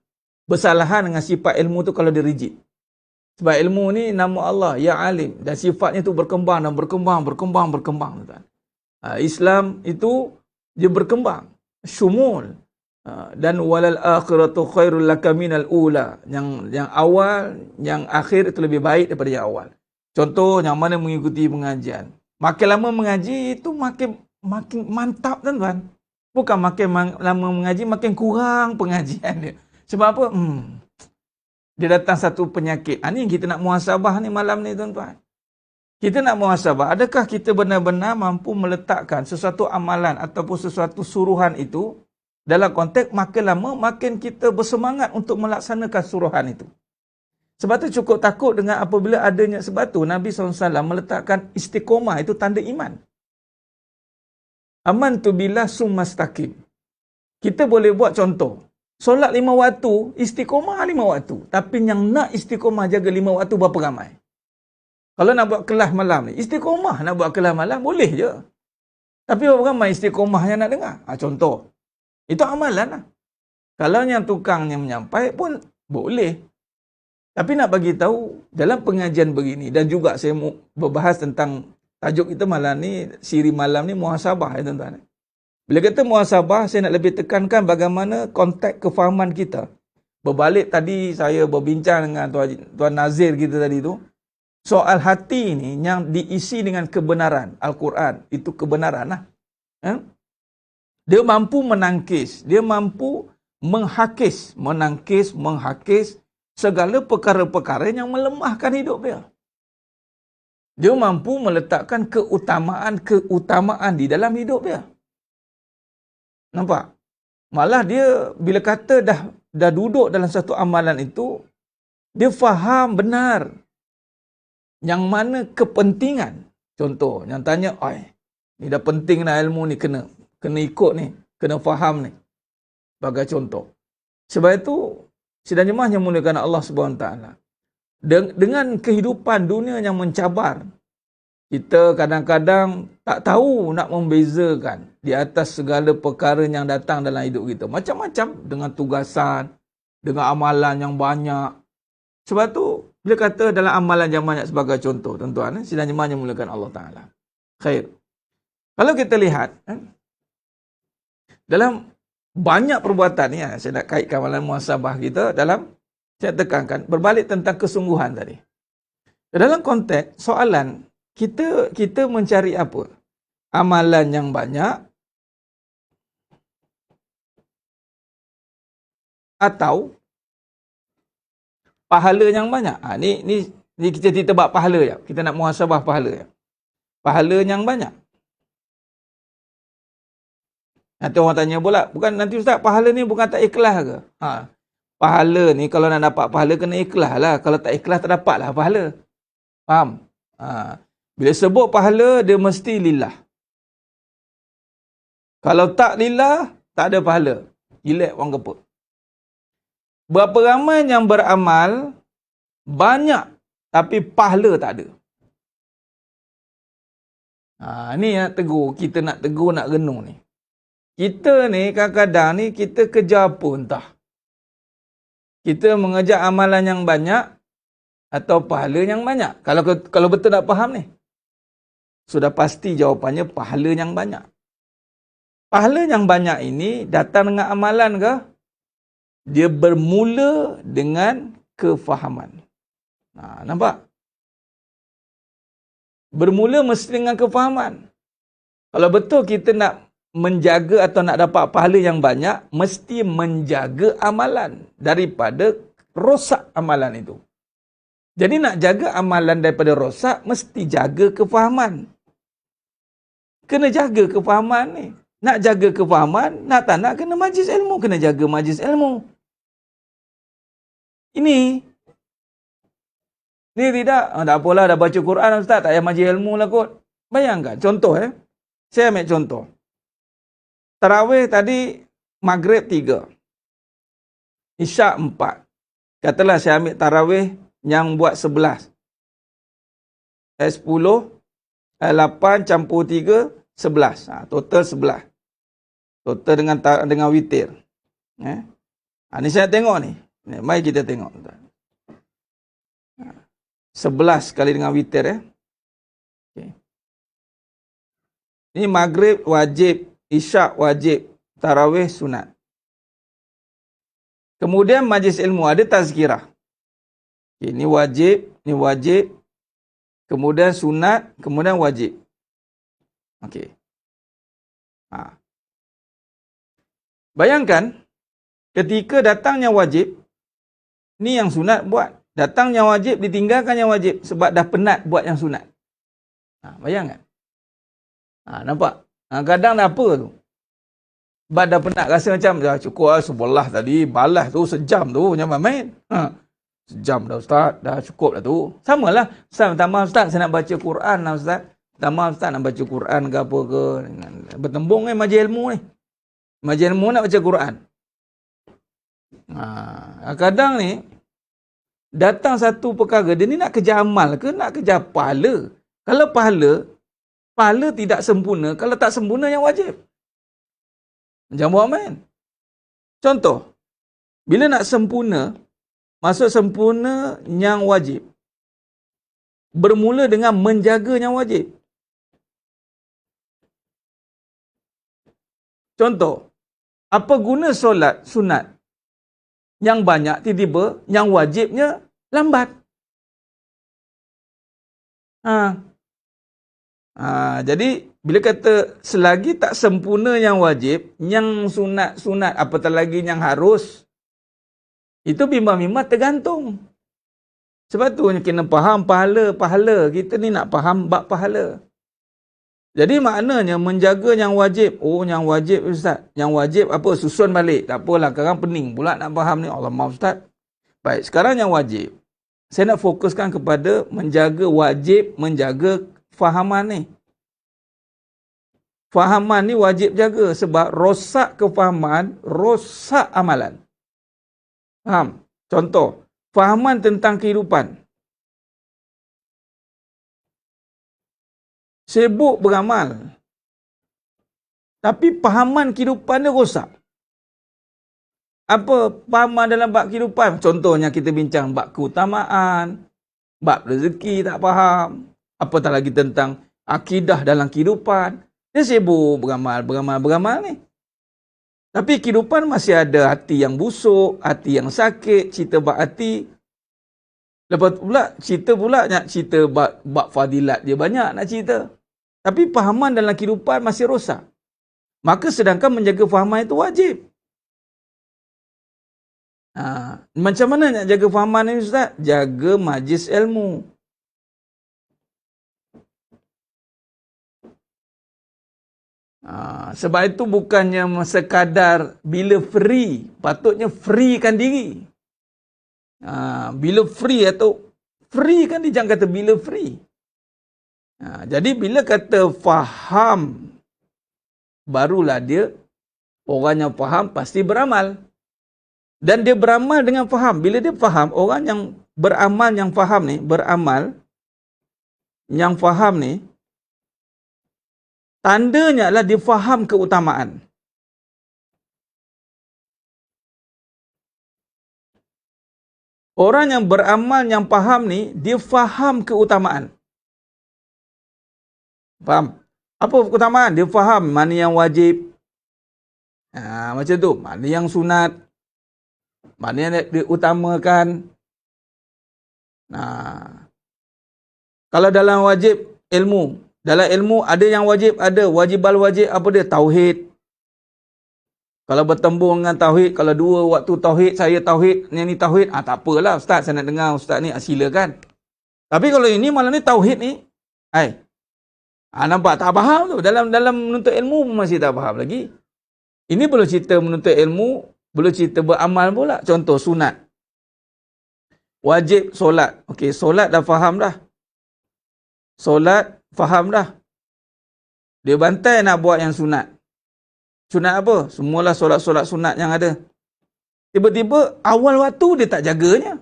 Speaker 3: Bersalahan dengan sifat ilmu tu kalau dia rigid. Sebab ilmu ni nama Allah, ya alim, dan sifatnya tu berkembang dan berkembang tuan-tuan. Islam itu dia berkembang, syumul. Dan walal akhiratu khairul laka minal ula. Yang awal, yang akhir itu lebih baik daripada yang awal. Contoh yang mana mengikuti pengajian. Makin lama mengaji itu makin mantap tuan-tuan. Bukan makin lama mengaji makin kurang pengajian dia. Sebab apa? Dia datang satu penyakit. Ini yang kita nak muhasabah ni malam ni tuan-tuan. Kita nak muhasabah. Adakah kita benar-benar mampu meletakkan sesuatu amalan ataupun sesuatu suruhan itu dalam konteks makin lama makin kita bersemangat untuk melaksanakan suruhan itu. Sebab tu cukup takut dengan apabila adanya, sebab tu Nabi SAW meletakkan istiqomah itu tanda iman. Amantu billah summastaqim. Kita boleh buat contoh. Solat 5 waktu, istiqomah 5 waktu. Tapi yang nak istiqomah jaga 5 waktu berapa ramai? Kalau nak buat kelas malam ni, istiqomah nak buat kelas malam, boleh je. Tapi berapa ramai istiqomah yang nak dengar? Contoh. Itu amalan lah. Kalau yang tukangnya menyampai pun boleh. Tapi nak bagi tahu dalam pengajian begini, dan juga saya mau berbahas tentang tajuk kita malam ni, siri malam ni muhasabah ya tuan-tuan. Bila kata muhasabah, saya nak lebih tekankan bagaimana konteks kefahaman kita. Berbalik tadi saya berbincang dengan Tuan Nazir kita tadi tu. Soal hati ni yang diisi dengan kebenaran. Al-Quran itu kebenaran lah. Dia mampu menangkis. Dia mampu menghakis segala perkara-perkara yang melemahkan hidup dia. Dia mampu meletakkan keutamaan di dalam hidup dia. Nampak? Malah dia bila kata dah duduk dalam satu amalan itu, dia faham benar yang mana kepentingan. Contoh, yang tanya, ni dah penting dah ilmu ni, kena ikut ni, kena faham ni. Sebagai contoh. Sebab itu, sidang jemaah yang muliakan Allah SWT, dengan kehidupan dunia yang mencabar, kita kadang-kadang tak tahu nak membezakan di atas segala perkara yang datang dalam hidup kita. Macam-macam, dengan tugasan, dengan amalan yang banyak. Sebab tu, bila kata dalam amalan yang banyak sebagai contoh, tuan-tuan, sidang jemaah yang muliakan Allah Ta'ala. Khair. Kalau kita lihat, dalam banyak perbuatan ni, saya nak kaitkan amalan muhasabah kita dalam, saya tekankan, berbalik tentang kesungguhan tadi. Dalam konteks soalan, kita mencari apa? Amalan yang banyak atau pahala yang banyak. Ni kita bab pahala je. Kita nak muhasabah pahala je. Pahala yang banyak. Nanti orang tanya pula, bukan nanti ustaz, pahala ni bukan tak ikhlas ke? Pahala ni kalau nak dapat pahala kena ikhlas lah. Kalau tak ikhlas tak dapat lah pahala. Faham? Bila sebut pahala, dia mesti lillah. Kalau tak lillah, tak ada pahala. Gilek orang keput. Berapa ramai yang beramal, banyak, tapi pahala tak ada. Ni nak tegur, kita nak tegur, nak renung ni. Kita ni kadang-kadang ni, kita kejar apa entah. Kita mengejar amalan yang banyak, atau pahala yang banyak. Kalau betul nak faham ni, sudah pasti jawapannya pahala yang banyak. Pahala yang banyak ini datang dengan amalan ke? Dia bermula dengan kefahaman. Nampak? Bermula mesti dengan kefahaman. Kalau betul kita nak menjaga atau nak dapat pahala yang banyak, mesti menjaga amalan daripada rosak amalan itu. Jadi nak jaga amalan daripada rosak, mesti jaga kefahaman. Kena jaga kefahaman ni. Nak jaga kefahaman, nak tak nak kena majlis ilmu. Kena jaga majlis ilmu. Ini. Ni tidak. Tak apalah, dah baca Quran ustaz, tak payah majlis ilmu lah kot. Bayangkan, contoh Saya ambil contoh. Tarawih tadi, Maghrib 3. Isyak 4. Katalah saya ambil tarawih yang buat 11. 10, 8 campur 3, 11. Total 11. Total dengan witir. Ni saya tengok ni. Mari kita tengok. 11 kali dengan witir. Okay. Ini maghrib wajib, isyak wajib, tarawih sunat. Kemudian majlis ilmu ada tazkirah. Okay, ini wajib, kemudian sunat, kemudian wajib. Okey. Bayangkan ketika datangnya wajib, ni yang sunat buat. Datangnya wajib, ditinggalkan yang wajib sebab dah penat buat yang sunat. Bayangkan. Nampak? Kadang dah apa tu? Sebab dah penat, rasa macam dah cukup lah sebelah tadi, balas tu sejam tu, jangan main. Sejam dah Ustaz, dah cukup dah tu. Samalah, Ustaz, minta maaf Ustaz, saya nak baca Quran lah Ustaz. Minta maaf Ustaz, nak baca Quran ke apa ke. Bertembung majlis ilmu ni. Majlis ilmu nak baca Quran. Kadang ni, datang satu perkara, dia ni nak kerja amal ke, nak kerja pahala. Kalau pahala tidak sempurna, kalau tak sempurna yang wajib. Jangan buat main. Contoh, bila nak sempurna, maksud sempurna yang wajib, bermula dengan menjaga yang wajib. Contoh, apa guna solat sunat yang banyak tiba-tiba yang wajibnya lambat? Jadi bila kata selagi tak sempurna yang wajib, yang sunat-sunat apatah lagi yang harus, itu bimbang-bimbang tergantung. Sebab tu kena faham pahala. Kita ni nak faham bab pahala. Jadi maknanya menjaga yang wajib. Oh, yang wajib Ustaz. Yang wajib apa? Susun balik. Tak apalah, sekarang pening pula nak faham ni. Allah maaf Ustaz. Baik, sekarang yang wajib. Saya nak fokuskan kepada menjaga wajib, menjaga fahaman ni. Fahaman ni wajib jaga sebab rosak kefahaman, rosak amalan. Faham? Contoh, fahaman tentang kehidupan. Sibuk beramal. Tapi fahaman kehidupan dia rosak. Apa fahaman dalam bab kehidupan? Contohnya kita bincang bab keutamaan, bab rezeki tak faham. Apatah lagi tentang akidah dalam kehidupan. Dia sibuk beramal ni. Tapi kehidupan masih ada hati yang busuk, hati yang sakit, cerita bab hati. Lepas pula, cerita bab fadilat dia banyak nak cerita. Tapi fahaman dalam kehidupan masih rosak. Maka sedangkan menjaga fahaman itu wajib. Macam mana nak jaga fahaman ni Ustaz? Jaga majlis ilmu. Sebab itu bukannya sekadar bila free, patutnya freekan diri. Bila free atau free kan dia jangan kata bila free. Jadi bila kata faham, barulah dia orang yang faham pasti beramal. Dan dia beramal dengan faham. Bila dia faham, orang yang beramal yang faham ni, beramal yang faham ni, tandanya adalah dia faham keutamaan. Orang yang beramal yang faham ni, dia faham keutamaan. Faham? Apa keutamaan? Dia faham mana yang wajib. Macam tu. Mana yang sunat. Mana yang diutamakan. Kalau dalam wajib ilmu. Dalam ilmu ada yang wajib, ada. Wajibal wajib apa dia? Tauhid. Kalau bertembung dengan tauhid, kalau dua waktu tauhid, saya tauhid, ni tauhid, tak apalah Ustaz, saya nak dengar Ustaz ni, silakan. Tapi kalau ini malah ni tauhid ni, nampak tak faham tu. Dalam menuntut ilmu masih tak faham lagi. Ini belum cerita menuntut ilmu, belum cerita beramal pula. Contoh sunat. Wajib solat. Okey, solat dah faham dah. Solat faham dah. Dia bantai nak buat yang sunat. Sunat apa? Semualah solat-solat sunat yang ada. Tiba-tiba awal waktu dia tak jaganya.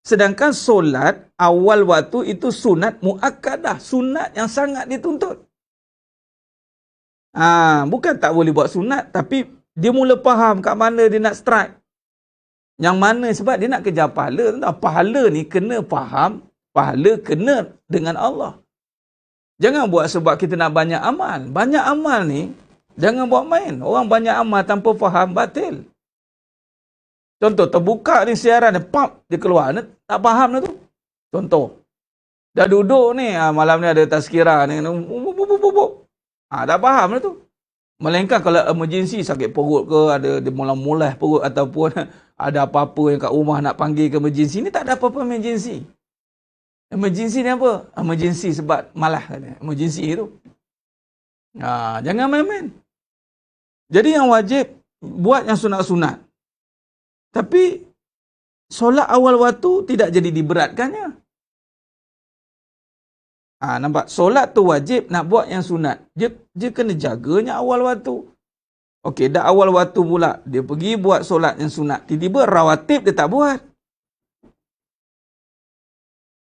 Speaker 3: Sedangkan solat awal waktu itu sunat muakkadah, sunat yang sangat dituntut. Bukan tak boleh buat sunat, tapi dia mula faham kat mana dia nak strike. Yang mana sebab dia nak kejar pahala. Pahala ni kena faham, pahala kena dengan Allah. Jangan buat sebab kita nak banyak amal. Banyak amal ni, jangan buat main. Orang banyak amal tanpa faham, batil. Contoh, terbuka ni siaran, dia keluar. Tak faham dah tu. Contoh, dah duduk ni, malam ni ada tazkirah ni. Tak faham dah tu. Melainkan kalau emergency, sakit perut ke, ada dia mula-mula perut, ataupun ada apa-apa yang kat rumah nak panggil ke emergency. Ni tak ada apa-apa emergency. Emergency ni apa? Emergency sebab malah. Emergency tu. Jangan main-main. Jadi yang wajib, buat yang sunat-sunat. Tapi, solat awal waktu tidak jadi diberatkannya. Nampak? Solat tu wajib, nak buat yang sunat. Dia kena jaganya awal waktu. Okey, dah awal waktu pula, dia pergi buat solat yang sunat. Tiba-tiba rawatib dia tak buat.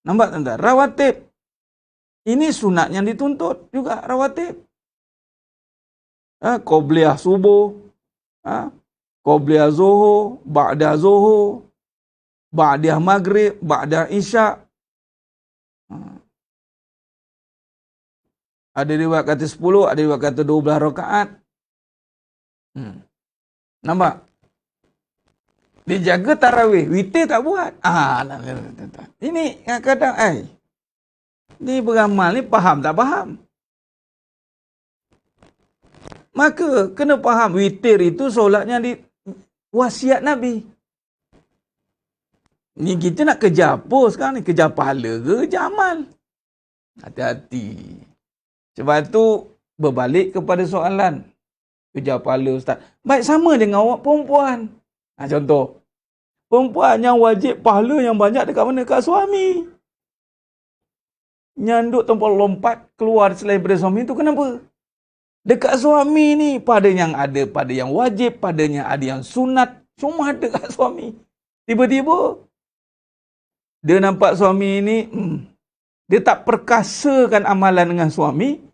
Speaker 3: Nampak tuan-tuan? Rawatib. Ini sunat yang dituntut juga, rawatib. Qobliyah subuh. Qobliyah zuhur. Ba'dah zuhur. Ba'dah maghrib. Ba'dah isyak. Ada riwayat kata 10, ada riwayat kata 12 rakaat. Nampak? Dia jaga tarawih, witir tak buat. Ini kadang-kadang, ni beramal ni faham tak faham. Maka kena faham, witir itu solatnya di wasiat Nabi. Ni kita nak kejar apa sekarang ni? Kejar pahala ke kejar amal? Hati-hati. Sebab tu berbalik kepada soalan. Kejar pahala ustaz. Baik sama dengan awak perempuan. Contoh. Perempuan yang wajib pahala yang banyak dekat mana? Dekat suami. Nyanduk tempat lompat keluar selain daripada suami tu kenapa? Dekat suami ni pada yang ada, pada yang wajib, padanya ada yang sunat. Semua ada dekat suami. Tiba-tiba dia nampak suami ni dia tak perkasakan amalan dengan suami.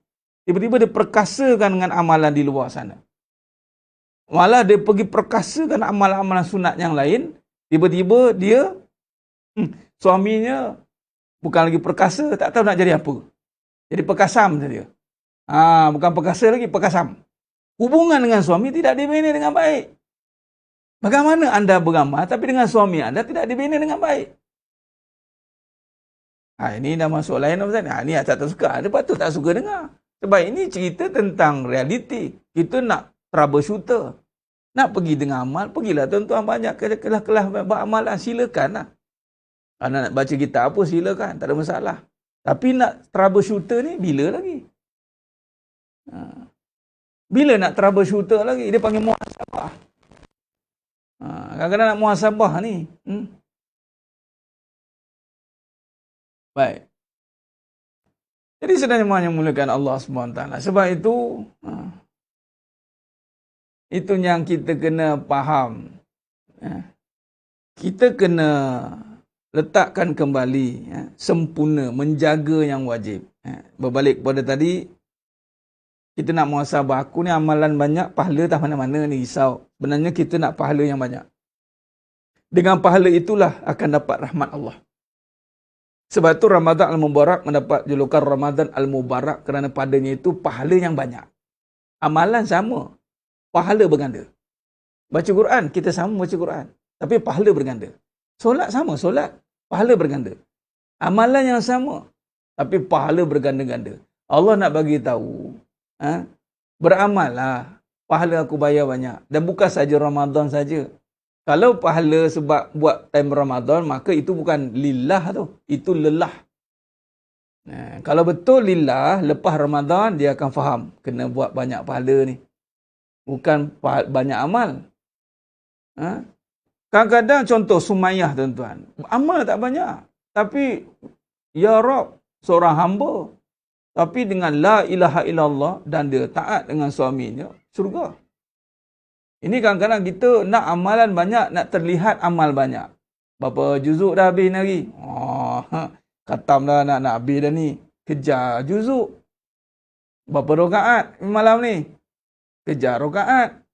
Speaker 3: Tiba-tiba dia perkasakan dengan amalan di luar sana. Malah dia pergi perkasakan amalan-amalan sunat yang lain. Tiba-tiba dia, suaminya bukan lagi perkasa, tak tahu nak jadi apa. Jadi perkasam dia. Bukan perkasa lagi, perkasam. Hubungan dengan suami tidak dibina dengan baik. Bagaimana anda beramal, tapi dengan suami anda tidak dibina dengan baik. Ini dah masuk lain. Ini tak suka. Dia patut tak suka dengar. Sebab ini cerita tentang realiti. Kita nak troubleshooter. Nak pergi dengan amal, pergilah tuan-tuan banyak kelas-kelas beramalan, silakan lah. Kalau nak baca kitab apa, silakan, tak ada masalah. Tapi nak troubleshooter ni, bila lagi? Bila nak troubleshooter lagi? Dia panggil muhasabah. Kadang-kadang nak muhasabah ni. Baik. Jadi sebenarnya yang mulakan Allah SWT. Sebab itu yang kita kena faham. Kita kena letakkan kembali sempurna, menjaga yang wajib. Berbalik kepada tadi, kita nak muhasabah. Aku ni amalan banyak, pahala tak mana-mana ni, risau. Sebenarnya kita nak pahala yang banyak. Dengan pahala itulah akan dapat rahmat Allah. Sebab itu Ramadan Al-Mubarak mendapat julukan Ramadan Al-Mubarak kerana padanya itu pahala yang banyak. Amalan sama, pahala berganda. Baca Quran, kita sama baca Quran. Tapi pahala berganda. Solat sama, solat, pahala berganda. Amalan yang sama, tapi pahala berganda-ganda. Allah nak bagi tahu, beramallah, pahala aku bayar banyak. Dan bukan saja Ramadan saja. Kalau pahala sebab buat time Ramadan, maka itu bukan lillah tu. Itu lelah. Kalau betul lillah, lepas Ramadan, dia akan faham. Kena buat banyak pahala ni. Bukan banyak amal. Kadang-kadang contoh Sumayyah tuan-tuan. Amal tak banyak. Tapi, Ya Rab, seorang hamba. Tapi dengan la ilaha illallah dan dia taat dengan suaminya, syurga. Ini kadang-kadang kita nak amalan banyak, nak terlihat amal banyak. Berapa juzuk dah habis ni hari? Oh, khatam dah nak habis dah ni. Kejar juzuk. Berapa rakaat malam ni? Kejar rakaat.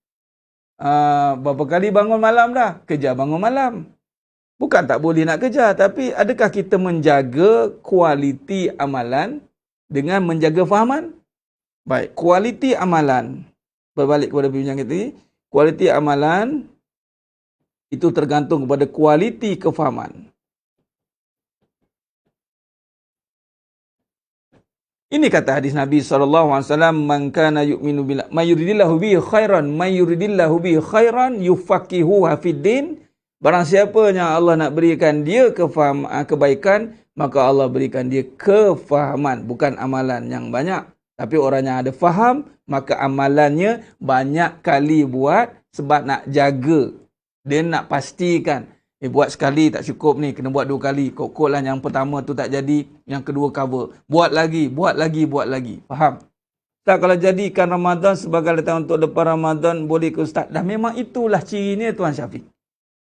Speaker 3: Berapa kali bangun malam dah? Kejar bangun malam. Bukan tak boleh nak kejar, tapi adakah kita menjaga kualiti amalan dengan menjaga fahaman? Baik, kualiti amalan. Berbalik kepada perbincangan kita ni, kualiti amalan itu tergantung kepada kualiti kefahaman. Ini kata hadis Nabi SAW, man kana yu'minu billah may yuridillahu bihi khairan yufaqihuhu fid din. Barang siapa yang Allah nak berikan dia kebaikan, maka Allah berikan dia kefahaman, bukan amalan yang banyak. Tapi orang yang ada faham, maka amalannya banyak kali buat sebab nak jaga. Dia nak pastikan, buat sekali tak cukup ni, kena buat 2 kali. Kok lah yang pertama tu tak jadi, yang kedua cover. Buat lagi. Faham? Tak, kalau jadikan Ramadan sebagai datang untuk lepas Ramadan, boleh ke Ustaz? Dah memang itulah cirinya Tuan Syafiq.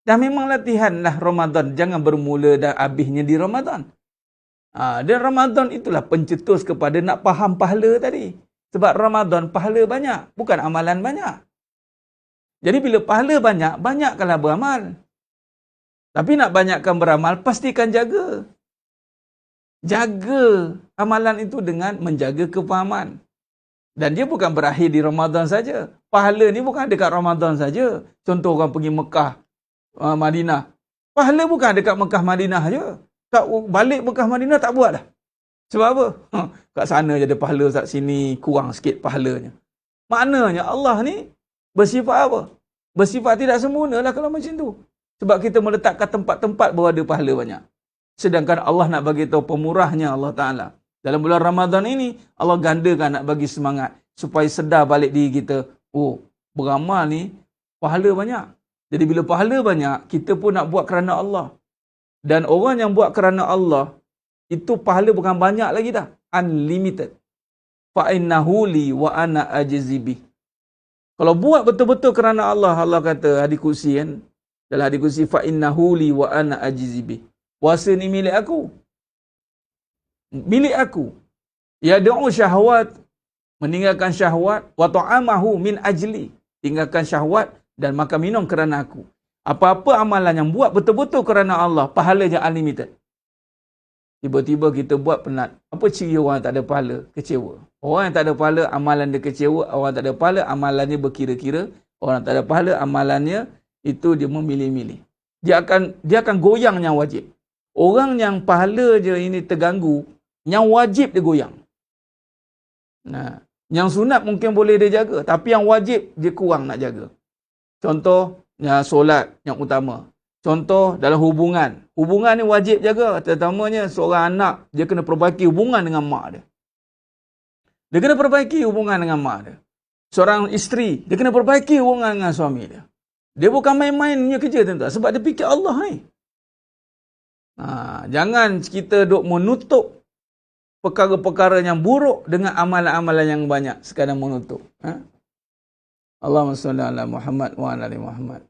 Speaker 3: Dah memang latihanlah Ramadan. Jangan bermula dan habisnya di Ramadan. Dan Ramadan itulah pencetus kepada nak faham pahala tadi. Sebab Ramadan pahala banyak, bukan amalan banyak. Jadi bila pahala banyak, banyakkanlah beramal. Tapi nak banyakkan beramal, pastikan jaga. Jaga amalan itu dengan menjaga kefahaman. Dan dia bukan berakhir di Ramadan saja. Pahala ni bukan dekat Ramadan saja. Contoh orang pergi Mekah, Madinah. Pahala bukan dekat Mekah, Madinah saja. Tak balik Mekah, Madinah tak buat dah. Sebab apa? Kat sana je ada pahala, kat sini kurang sikit pahalanya. Maknanya Allah ni bersifat apa? Bersifat tidak sempurna lah kalau macam tu. Sebab kita meletakkan tempat-tempat bahawa ada pahala banyak. Sedangkan Allah nak bagi tahu pemurahnya Allah Ta'ala. Dalam bulan Ramadan ini, Allah gandakan nak bagi semangat. Supaya sedar balik diri kita. Oh, beramal ni, pahala banyak. Jadi bila pahala banyak, kita pun nak buat kerana Allah. Dan orang yang buat kerana Allah, itu pahala bukan banyak lagi dah. Unlimited. Fa'innahu li wa ana ajzibih. Kalau buat betul-betul kerana Allah, Allah kata hadis kursi kan. Dalam hadis kursi, fa'innahu li wa ana ajzibih. Puasa ni milik aku. Milik aku. Yad'u syahwat. Meninggalkan syahwat. Wa ta'amahu min ajli. Tinggalkan syahwat dan makan minum kerana aku. Apa-apa amalan yang buat betul-betul kerana Allah, pahalanya unlimited. Tiba-tiba kita buat penat. Apa ciri orang yang tak ada pahala? Kecewa. Orang yang tak ada pahala, amalan dia kecewa. Orang tak ada pahala, amalannya berkira-kira. Orang tak ada pahala, amalannya itu dia memilih-milih. Dia akan goyang yang wajib. Orang yang pahala je ini terganggu, yang wajib dia goyang. Nah, yang sunat mungkin boleh dia jaga, tapi yang wajib dia kurang nak jaga. Contoh, solat yang utama. Contoh dalam hubungan. Hubungan ni wajib jaga. Terutamanya seorang anak, dia kena perbaiki hubungan dengan mak dia. Dia kena perbaiki hubungan dengan mak dia. Seorang isteri, dia kena perbaiki hubungan dengan suami dia. Dia bukan main-main punya kerja tuan-tuan. Sebab dia fikir Allah ni. Jangan kita duk menutup perkara-perkara yang buruk dengan amalan-amalan yang banyak. Sekadar menutup. Allahumma salli ala Muhammad wa ala ali Muhammad.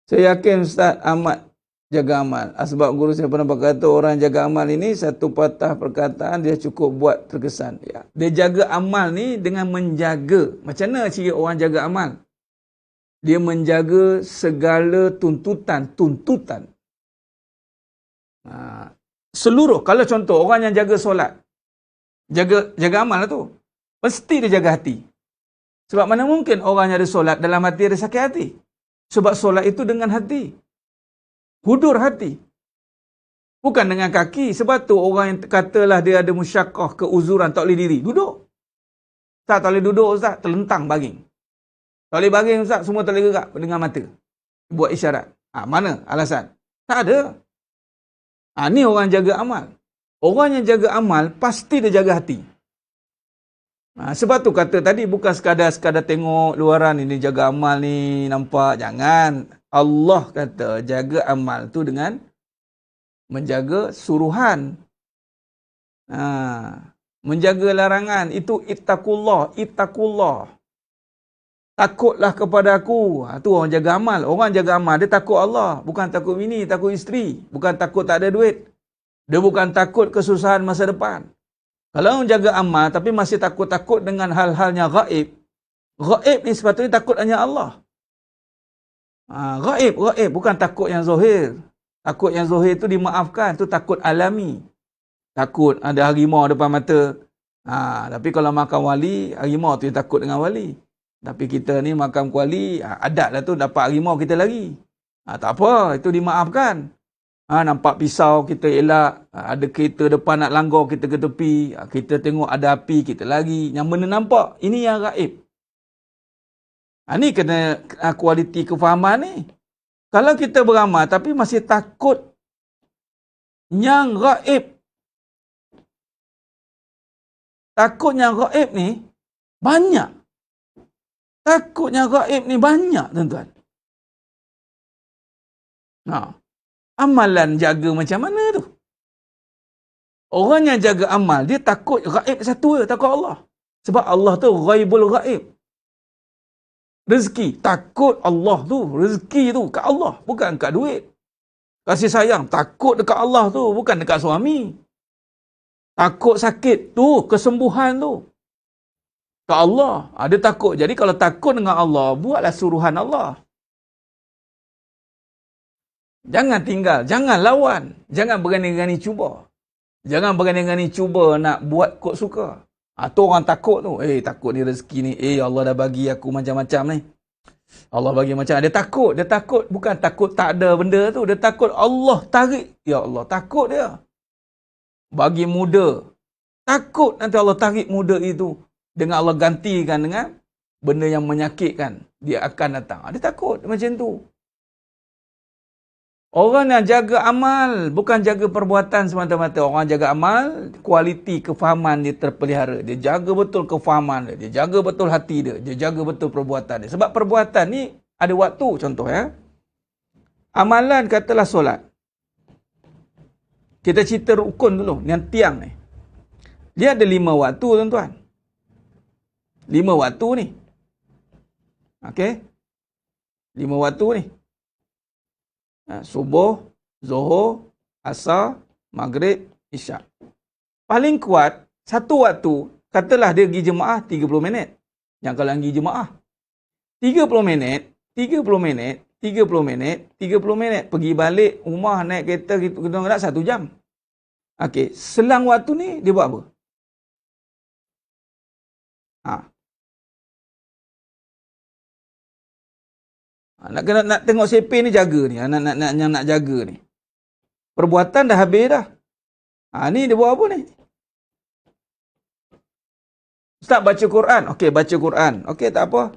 Speaker 3: Saya yakin Ustaz amat jaga amal. Sebab guru saya pernah berkata, orang jaga amal ini satu patah perkataan dia cukup buat terkesan. Ya. Dia jaga amal ni dengan menjaga. Macam mana ciri orang jaga amal? Dia menjaga segala tuntutan. Seluruh, kalau contoh orang yang jaga solat, jaga amal lah tu, mesti dia jaga hati. Sebab mana mungkin orang yang ada solat dalam hati ada sakit hati? Sebab solat itu dengan hati. Hudur hati. Bukan dengan kaki. Sebab tu orang yang katalah dia ada musyakkah, keuzuran, tak boleh diri. Duduk. Ustaz tak boleh duduk Ustaz, terlentang baring. Tak boleh baring Ustaz, semua tak boleh gerak dengan mata. Buat isyarat. Mana alasan? Tak ada. Ni orang jaga amal. Orang yang jaga amal, pasti dia jaga hati. Sebab tu kata tadi, bukan sekadar tengok luaran ini jaga amal ni, nampak. Jangan. Allah kata jaga amal tu dengan menjaga suruhan. Menjaga larangan. Itu ittaqullah. takutlah kepada aku. Tu orang jaga amal. Orang jaga amal, dia takut Allah. Bukan takut bini, takut isteri. Bukan takut tak ada duit. Dia bukan takut kesusahan masa depan. Kalau orang jaga amal, tapi masih takut-takut dengan hal-hal yang gaib. Gaib ni sepatutnya takut hanya Allah. Gaib. Bukan takut yang zahir. Takut yang zahir tu dimaafkan. Tu takut alami. Takut ada harimau depan mata. Tapi kalau makam wali, harimau tu yang takut dengan wali. Tapi kita ni makam wali, adat lah tu dapat harimau kita lari. Tak apa, itu dimaafkan. Nampak pisau, kita elak. Ada kereta depan nak langgar, kita ke tepi. Kita tengok ada api, kita lari. Yang mana nampak, ini yang gaib. Ni kena kualiti kefahaman ni. Kalau kita beramal tapi masih takut yang gaib. Takut yang gaib ni banyak. Takutnya gaib ni banyak, tuan-tuan. Amalan jaga macam mana tu? Orang yang jaga amal, dia takut gaib satu je, takut Allah. Sebab Allah tu ghaibul gaib. Rezeki, takut Allah tu. Rezeki tu kat Allah, bukan kat duit. Kasih sayang, takut dekat Allah tu, bukan dekat suami. Takut sakit tu, kesembuhan tu ke Allah. Dia takut. Jadi kalau takut dengan Allah, buatlah suruhan Allah. Jangan tinggal. Jangan lawan. Jangan berani-berani cuba. Jangan berani-berani cuba nak buat kod suka. Tu orang takut tu. Takut ni rezeki ni. Allah dah bagi aku macam-macam ni. Allah bagi macam. Dia takut. Dia takut. Bukan takut tak ada benda tu. Dia takut Allah tarik. Ya Allah, takut dia. Bagi muda. Takut nanti Allah tarik muda itu. Dengan Allah gantikan dengan benda yang menyakitkan. Dia akan datang. Dia takut macam tu. Orang yang jaga amal, bukan jaga perbuatan semata-mata. Orang jaga amal, kualiti kefahaman dia terpelihara. Dia jaga betul kefahaman dia. Dia jaga betul hati dia. Dia jaga betul perbuatan dia. Sebab perbuatan ni ada waktu, contoh ya. Amalan katalah solat. Kita cerita rukun dulu, yang tiang ni. Dia ada 5 waktu, tuan-tuan. 5 waktu ni. Okey. 5 waktu ni. Subuh, Zuhur, Asar, Maghrib, Isyak. Paling kuat, satu waktu, katalah dia pergi jemaah 30 minit. Yang kalau pergi jemaah. 30 minit, 30 minit, 30 minit, 30 minit. Pergi balik, rumah naik kereta, kita nak 1 jam. Okey. Selang waktu ni, dia buat apa? Nak tengok sepen ni jaga ni. Nak jaga ni. Perbuatan dah habis dah. Ni dia buat apa ni? Ustaz baca Quran. Okey, baca Quran. Okey, tak apa.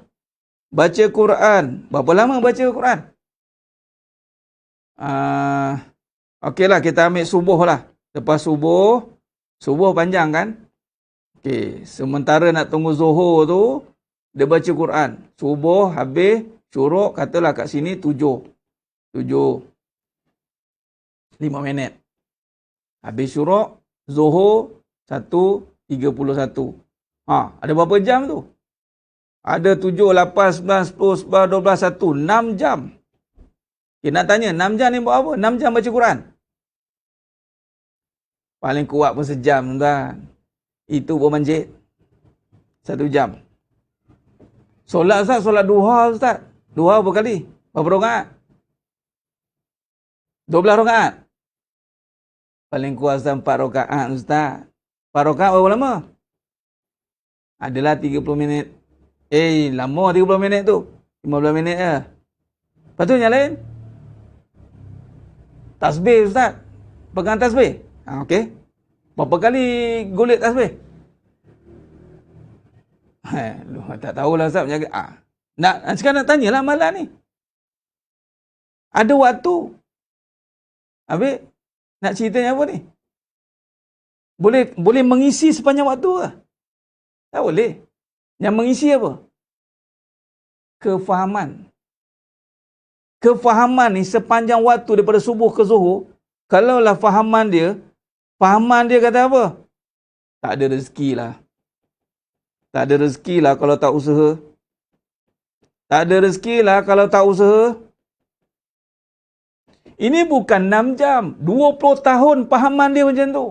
Speaker 3: Baca Quran. Berapa lama baca Quran? Okeylah, kita ambil subuh lah. Lepas subuh, subuh panjang kan? Okey, sementara nak tunggu Zuhur tu, dia baca Quran. Subuh habis, syuruk, katalah kat sini 7. 5 minit. Habis syuruk, Zuhur 1:31. Ada berapa jam tu? Ada 7, 8, 9, 10, 11, 12, 1. 6 jam. Okay, nak tanya, 6 jam ni buat apa? 6 jam baca Quran. Paling kuat pun sejam, tuan. Itu pun manjit. 1 jam. Solat Ustaz, solat duha Ustaz. Duha berapa kali? Berapa rakaat? 12 rakaat. Paling kuat Ustaz 4 rakaat Ustaz. 4 rakaat berapa lama? Adalah 30 minit. Lama 30 minit tu. 15 minit je. Lepas tu yang lain? Tasbih Ustaz. Pegang tasbih. Okey. Berapa kali golek tasbih? Tak tahulah Ustaz menjaga. Sekarang nak tanyalah malam ni. Ada waktu. Habis, nak ceritanya apa ni? Boleh mengisi sepanjang waktu ke? Tak boleh. Yang mengisi apa? Kefahaman. Kefahaman ni sepanjang waktu daripada subuh ke zuhur, kalaulah fahaman dia kata apa? Tak ada rezeki lah. Tak ada rezeki lah kalau tak usaha. Tak ada rezeki lah kalau tak usaha. Ini bukan 6 jam. 20 tahun pahaman dia macam tu.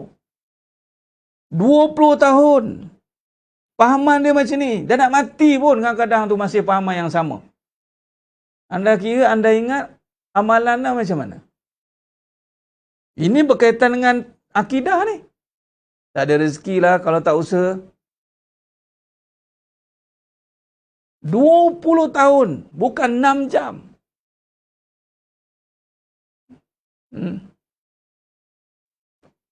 Speaker 3: 20 tahun. Pahaman dia macam ni. Dah nak mati pun kadang-kadang tu masih pahaman yang sama. Anda kira, anda ingat amalan anda macam mana? Ini berkaitan dengan akidah ni. Tak ada rezeki lah kalau tak usaha. 20 tahun. Bukan 6 jam.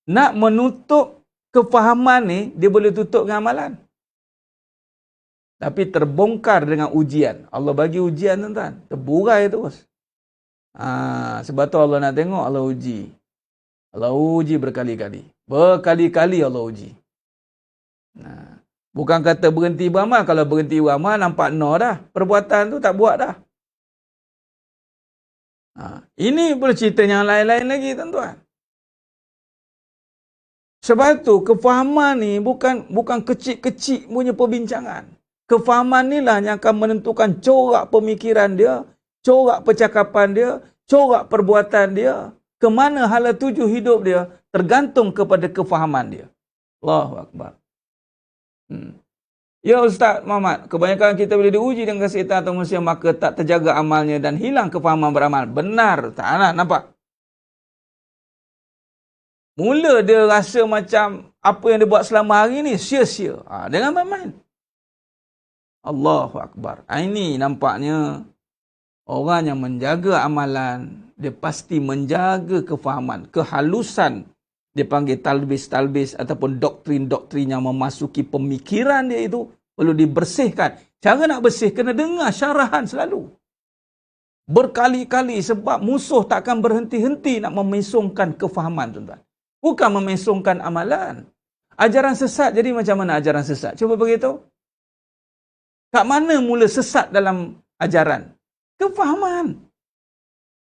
Speaker 3: Nak menutup kefahaman ni, dia boleh tutup dengan amalan. Tapi terbongkar dengan ujian. Allah bagi ujian, tuan-tuan. Terburai terus. Sebab tu Allah nak tengok, Allah uji. Allah uji berkali-kali. Berkali-kali Allah uji. Bukan kata berhenti beramal. Kalau berhenti beramal, nampak no dah. Perbuatan tu tak buat dah. Ini boleh cerita yang lain-lain lagi, tuan-tuan. Sebab tu kefahaman ni bukan kecil-kecil punya perbincangan. Kefahaman ni lah yang akan menentukan corak pemikiran dia, corak percakapan dia, corak perbuatan dia, ke mana hala tuju hidup dia, tergantung kepada kefahaman dia. Allahu Akbar. Ya Ustaz Muhammad, kebanyakan kita bila diuji dengan kesihatan atau manusia, maka tak terjaga amalnya dan hilang kefahaman beramal. Benar. Tak nak nampak? Mula dia rasa macam apa yang dia buat selama hari ni sia-sia. Dengan main-main. Allahu Akbar. Ini nampaknya orang yang menjaga amalan, dia pasti menjaga kefahaman, kehalusan. Dia panggil talbis-talbis ataupun doktrin-doktrin yang memasuki pemikiran dia itu perlu dibersihkan. Cara nak bersih, kena dengar syarahan selalu. Berkali-kali, sebab musuh takkan berhenti-henti nak memesongkan kefahaman, tuan-tuan. Bukan memesongkan amalan. Ajaran sesat jadi macam mana ajaran sesat? Cuba beritahu. Kat mana mula sesat dalam ajaran? Kefahaman.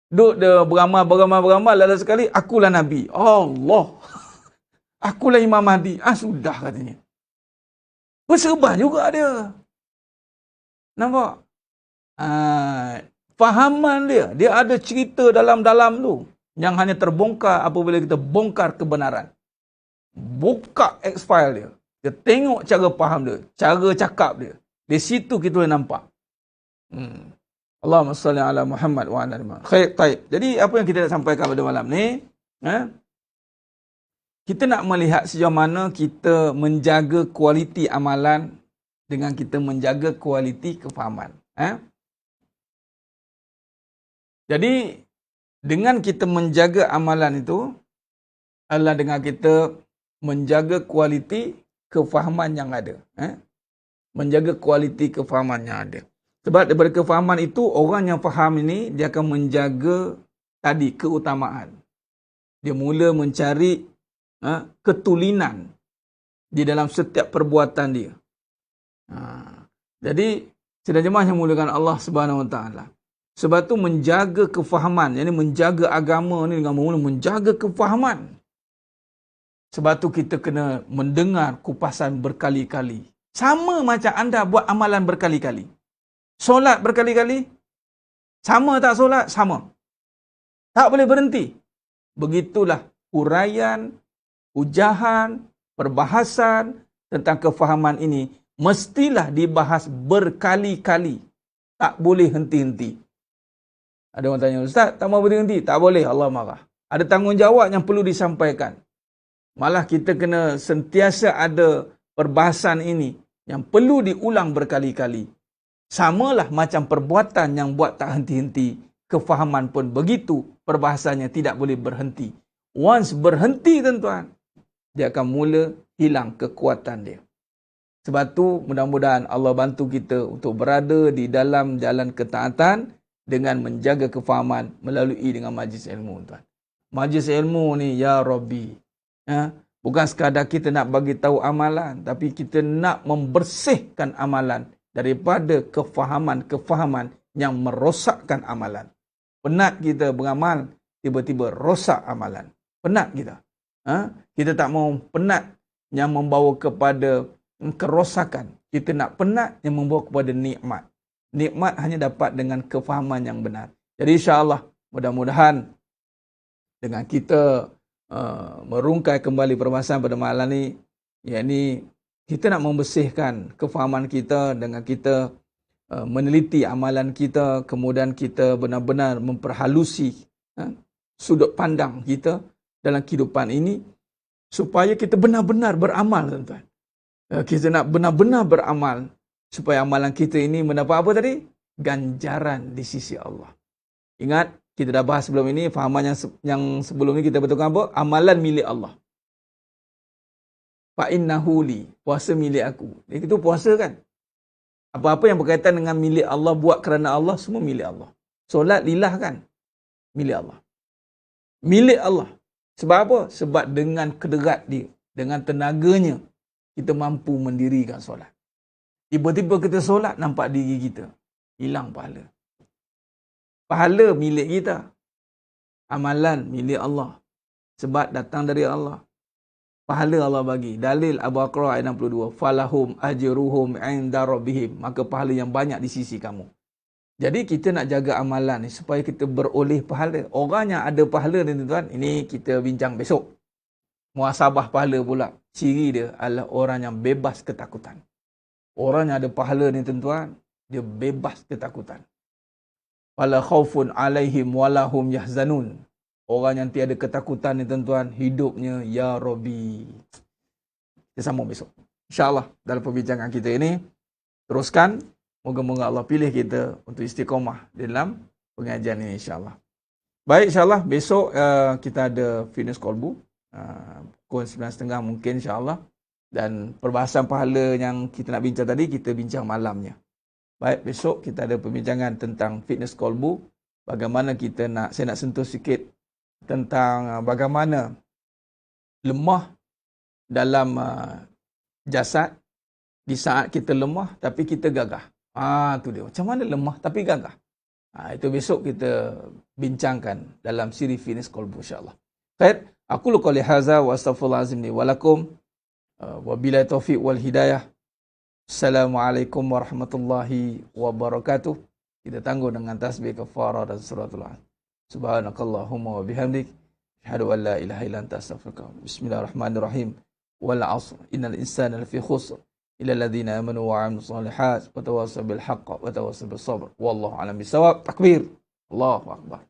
Speaker 3: Duk dia beramal, lalu sekali, akulah Nabi. Allah. Akulah Imam Mahdi. Sudah katanya. Berserban juga dia. Nampak? Fahaman dia ada cerita dalam-dalam tu yang hanya terbongkar apabila kita bongkar kebenaran. Buka X-file dia. Kita tengok cara faham dia, cara cakap dia. Di situ kita boleh nampak. Allahumma salli ala Muhammad wa ala Muhammad. Khair, taib. Jadi apa yang kita nak sampaikan pada malam ni, kita nak melihat sejauh mana kita menjaga kualiti amalan dengan kita menjaga kualiti kefahaman. Jadi dengan kita menjaga amalan itu adalah dengan kita menjaga kualiti kefahaman yang ada. Menjaga kualiti kefahaman yang ada. Sebab daripada kefahaman itu, orang yang faham ini, dia akan menjaga tadi keutamaan. Dia mula mencari ketulinan di dalam setiap perbuatan dia. Jadi, sidang jemaah yang mulakan Allah Subhanahu Wa Taala. Sebab tu menjaga kefahaman, yakni menjaga agama ni dengan mula menjaga kefahaman. Sebab tu kita kena mendengar kupasan berkali-kali. Sama macam anda buat amalan berkali-kali. Solat berkali-kali. Sama tak solat? Sama. Tak boleh berhenti. Begitulah huraian, ujahan, perbahasan tentang kefahaman ini mestilah dibahas berkali-kali. Tak boleh henti-henti. Ada orang tanya, Ustaz, tak mau berhenti? Tak boleh, Allah marah. Ada tanggungjawab yang perlu disampaikan. Malah kita kena sentiasa ada perbahasan ini yang perlu diulang berkali-kali. Samalah macam perbuatan yang buat tak henti-henti. Kefahaman pun begitu. Perbahasannya tidak boleh berhenti. Once berhenti, tuan-tuan, dia akan mula hilang kekuatan dia. Sebab tu mudah-mudahan Allah bantu kita untuk berada di dalam jalan ketaatan dengan menjaga kefahaman melalui dengan majlis ilmu, tuan. Majlis ilmu ni, ya Rabbi. Bukan sekadar kita nak bagi tahu amalan, tapi kita nak membersihkan amalan daripada kefahaman-kefahaman yang merosakkan amalan. Penat kita beramal, tiba-tiba rosak amalan. Penat kita. Kita tak mau penat yang membawa kepada kerosakan. Kita nak penat yang membawa kepada nikmat. Nikmat hanya dapat dengan kefahaman yang benar. Jadi insya-Allah mudah-mudahan dengan kita merungkai kembali perbahasan pada malam ni, yakni kita nak membersihkan kefahaman kita dengan kita meneliti amalan kita, kemudian kita benar-benar memperhalusi sudut pandang kita dalam kehidupan ini supaya kita benar-benar beramal, tuan-tuan. Kita nak benar-benar beramal supaya amalan kita ini mendapat apa tadi? Ganjaran di sisi Allah. Ingat, kita dah bahas sebelum ini, fahaman yang sebelum ini kita betulkan apa? Amalan milik Allah. Fa innahu li, puasa milik aku. Itu puasa kan? Apa-apa yang berkaitan dengan milik Allah, buat kerana Allah, semua milik Allah. Solat lillah kan? Milik Allah. Milik Allah. Sebab apa? Sebab dengan kederat dia, dengan tenaganya, kita mampu mendirikan solat. Tiba-tiba kita solat, nampak diri kita. Hilang pahala. Pahala milik kita. Amalan milik Allah. Sebab datang dari Allah. Pahala Allah bagi. Dalil Al-Baqarah ayat 62. Falahum ajruhum inda rabbihim. Maka pahala yang banyak di sisi kamu. Jadi kita nak jaga amalan ni supaya kita beroleh pahala. Orang yang ada pahala ni tuan-tuan, ini kita bincang besok. Muhasabah pahala pula. Ciri dia adalah orang yang bebas ketakutan. Orang yang ada pahala ni tuan-tuan, dia bebas ketakutan. Wala khaufun alaihim walahum yahzanun. Orang yang tiada ketakutan ni tuan-tuan, hidupnya ya Rabbi. Kita sambung besok. InsyaAllah dalam perbincangan kita ini, teruskan. Moga-moga Allah pilih kita untuk istiqamah dalam pengajian ini insyaAllah. Baik, insyaAllah besok kita ada fitness kolbu. Pukul 9.30 mungkin insyaAllah. Dan perbahasan pahala yang kita nak bincang tadi, kita bincang malamnya. Baik, besok kita ada perbincangan tentang fitness kolbu. Bagaimana saya nak sentuh sikit tentang bagaimana lemah dalam jasad di saat kita lemah tapi kita gagah. Tu dia. Macam mana lemah tapi gagah? Itu besok kita bincangkan dalam siri fitness kolbu insyaAllah. Baik, aku qouli hadza wa astaghfirullahalazim li wa lakum. Wabillahi taufiq wal hidayah. Assalamualaikum warahmatullahi wabarakatuh. Kita tangguh dengan tasbih kafarah dan suratul Al. Subhanakallahumma wa bihamdik, asyhadu an la ilaha illa anta astaghfiruka. Bismillahirrahmanirrahim. Wal 'asr innal insana lafi khusr illa alladhina amanu wa 'amilus shalihat wa tawassaw bil haqq wa tawassaw bis sabr. Wallahu a'lam bissawab. Takbir. Allahu akbar.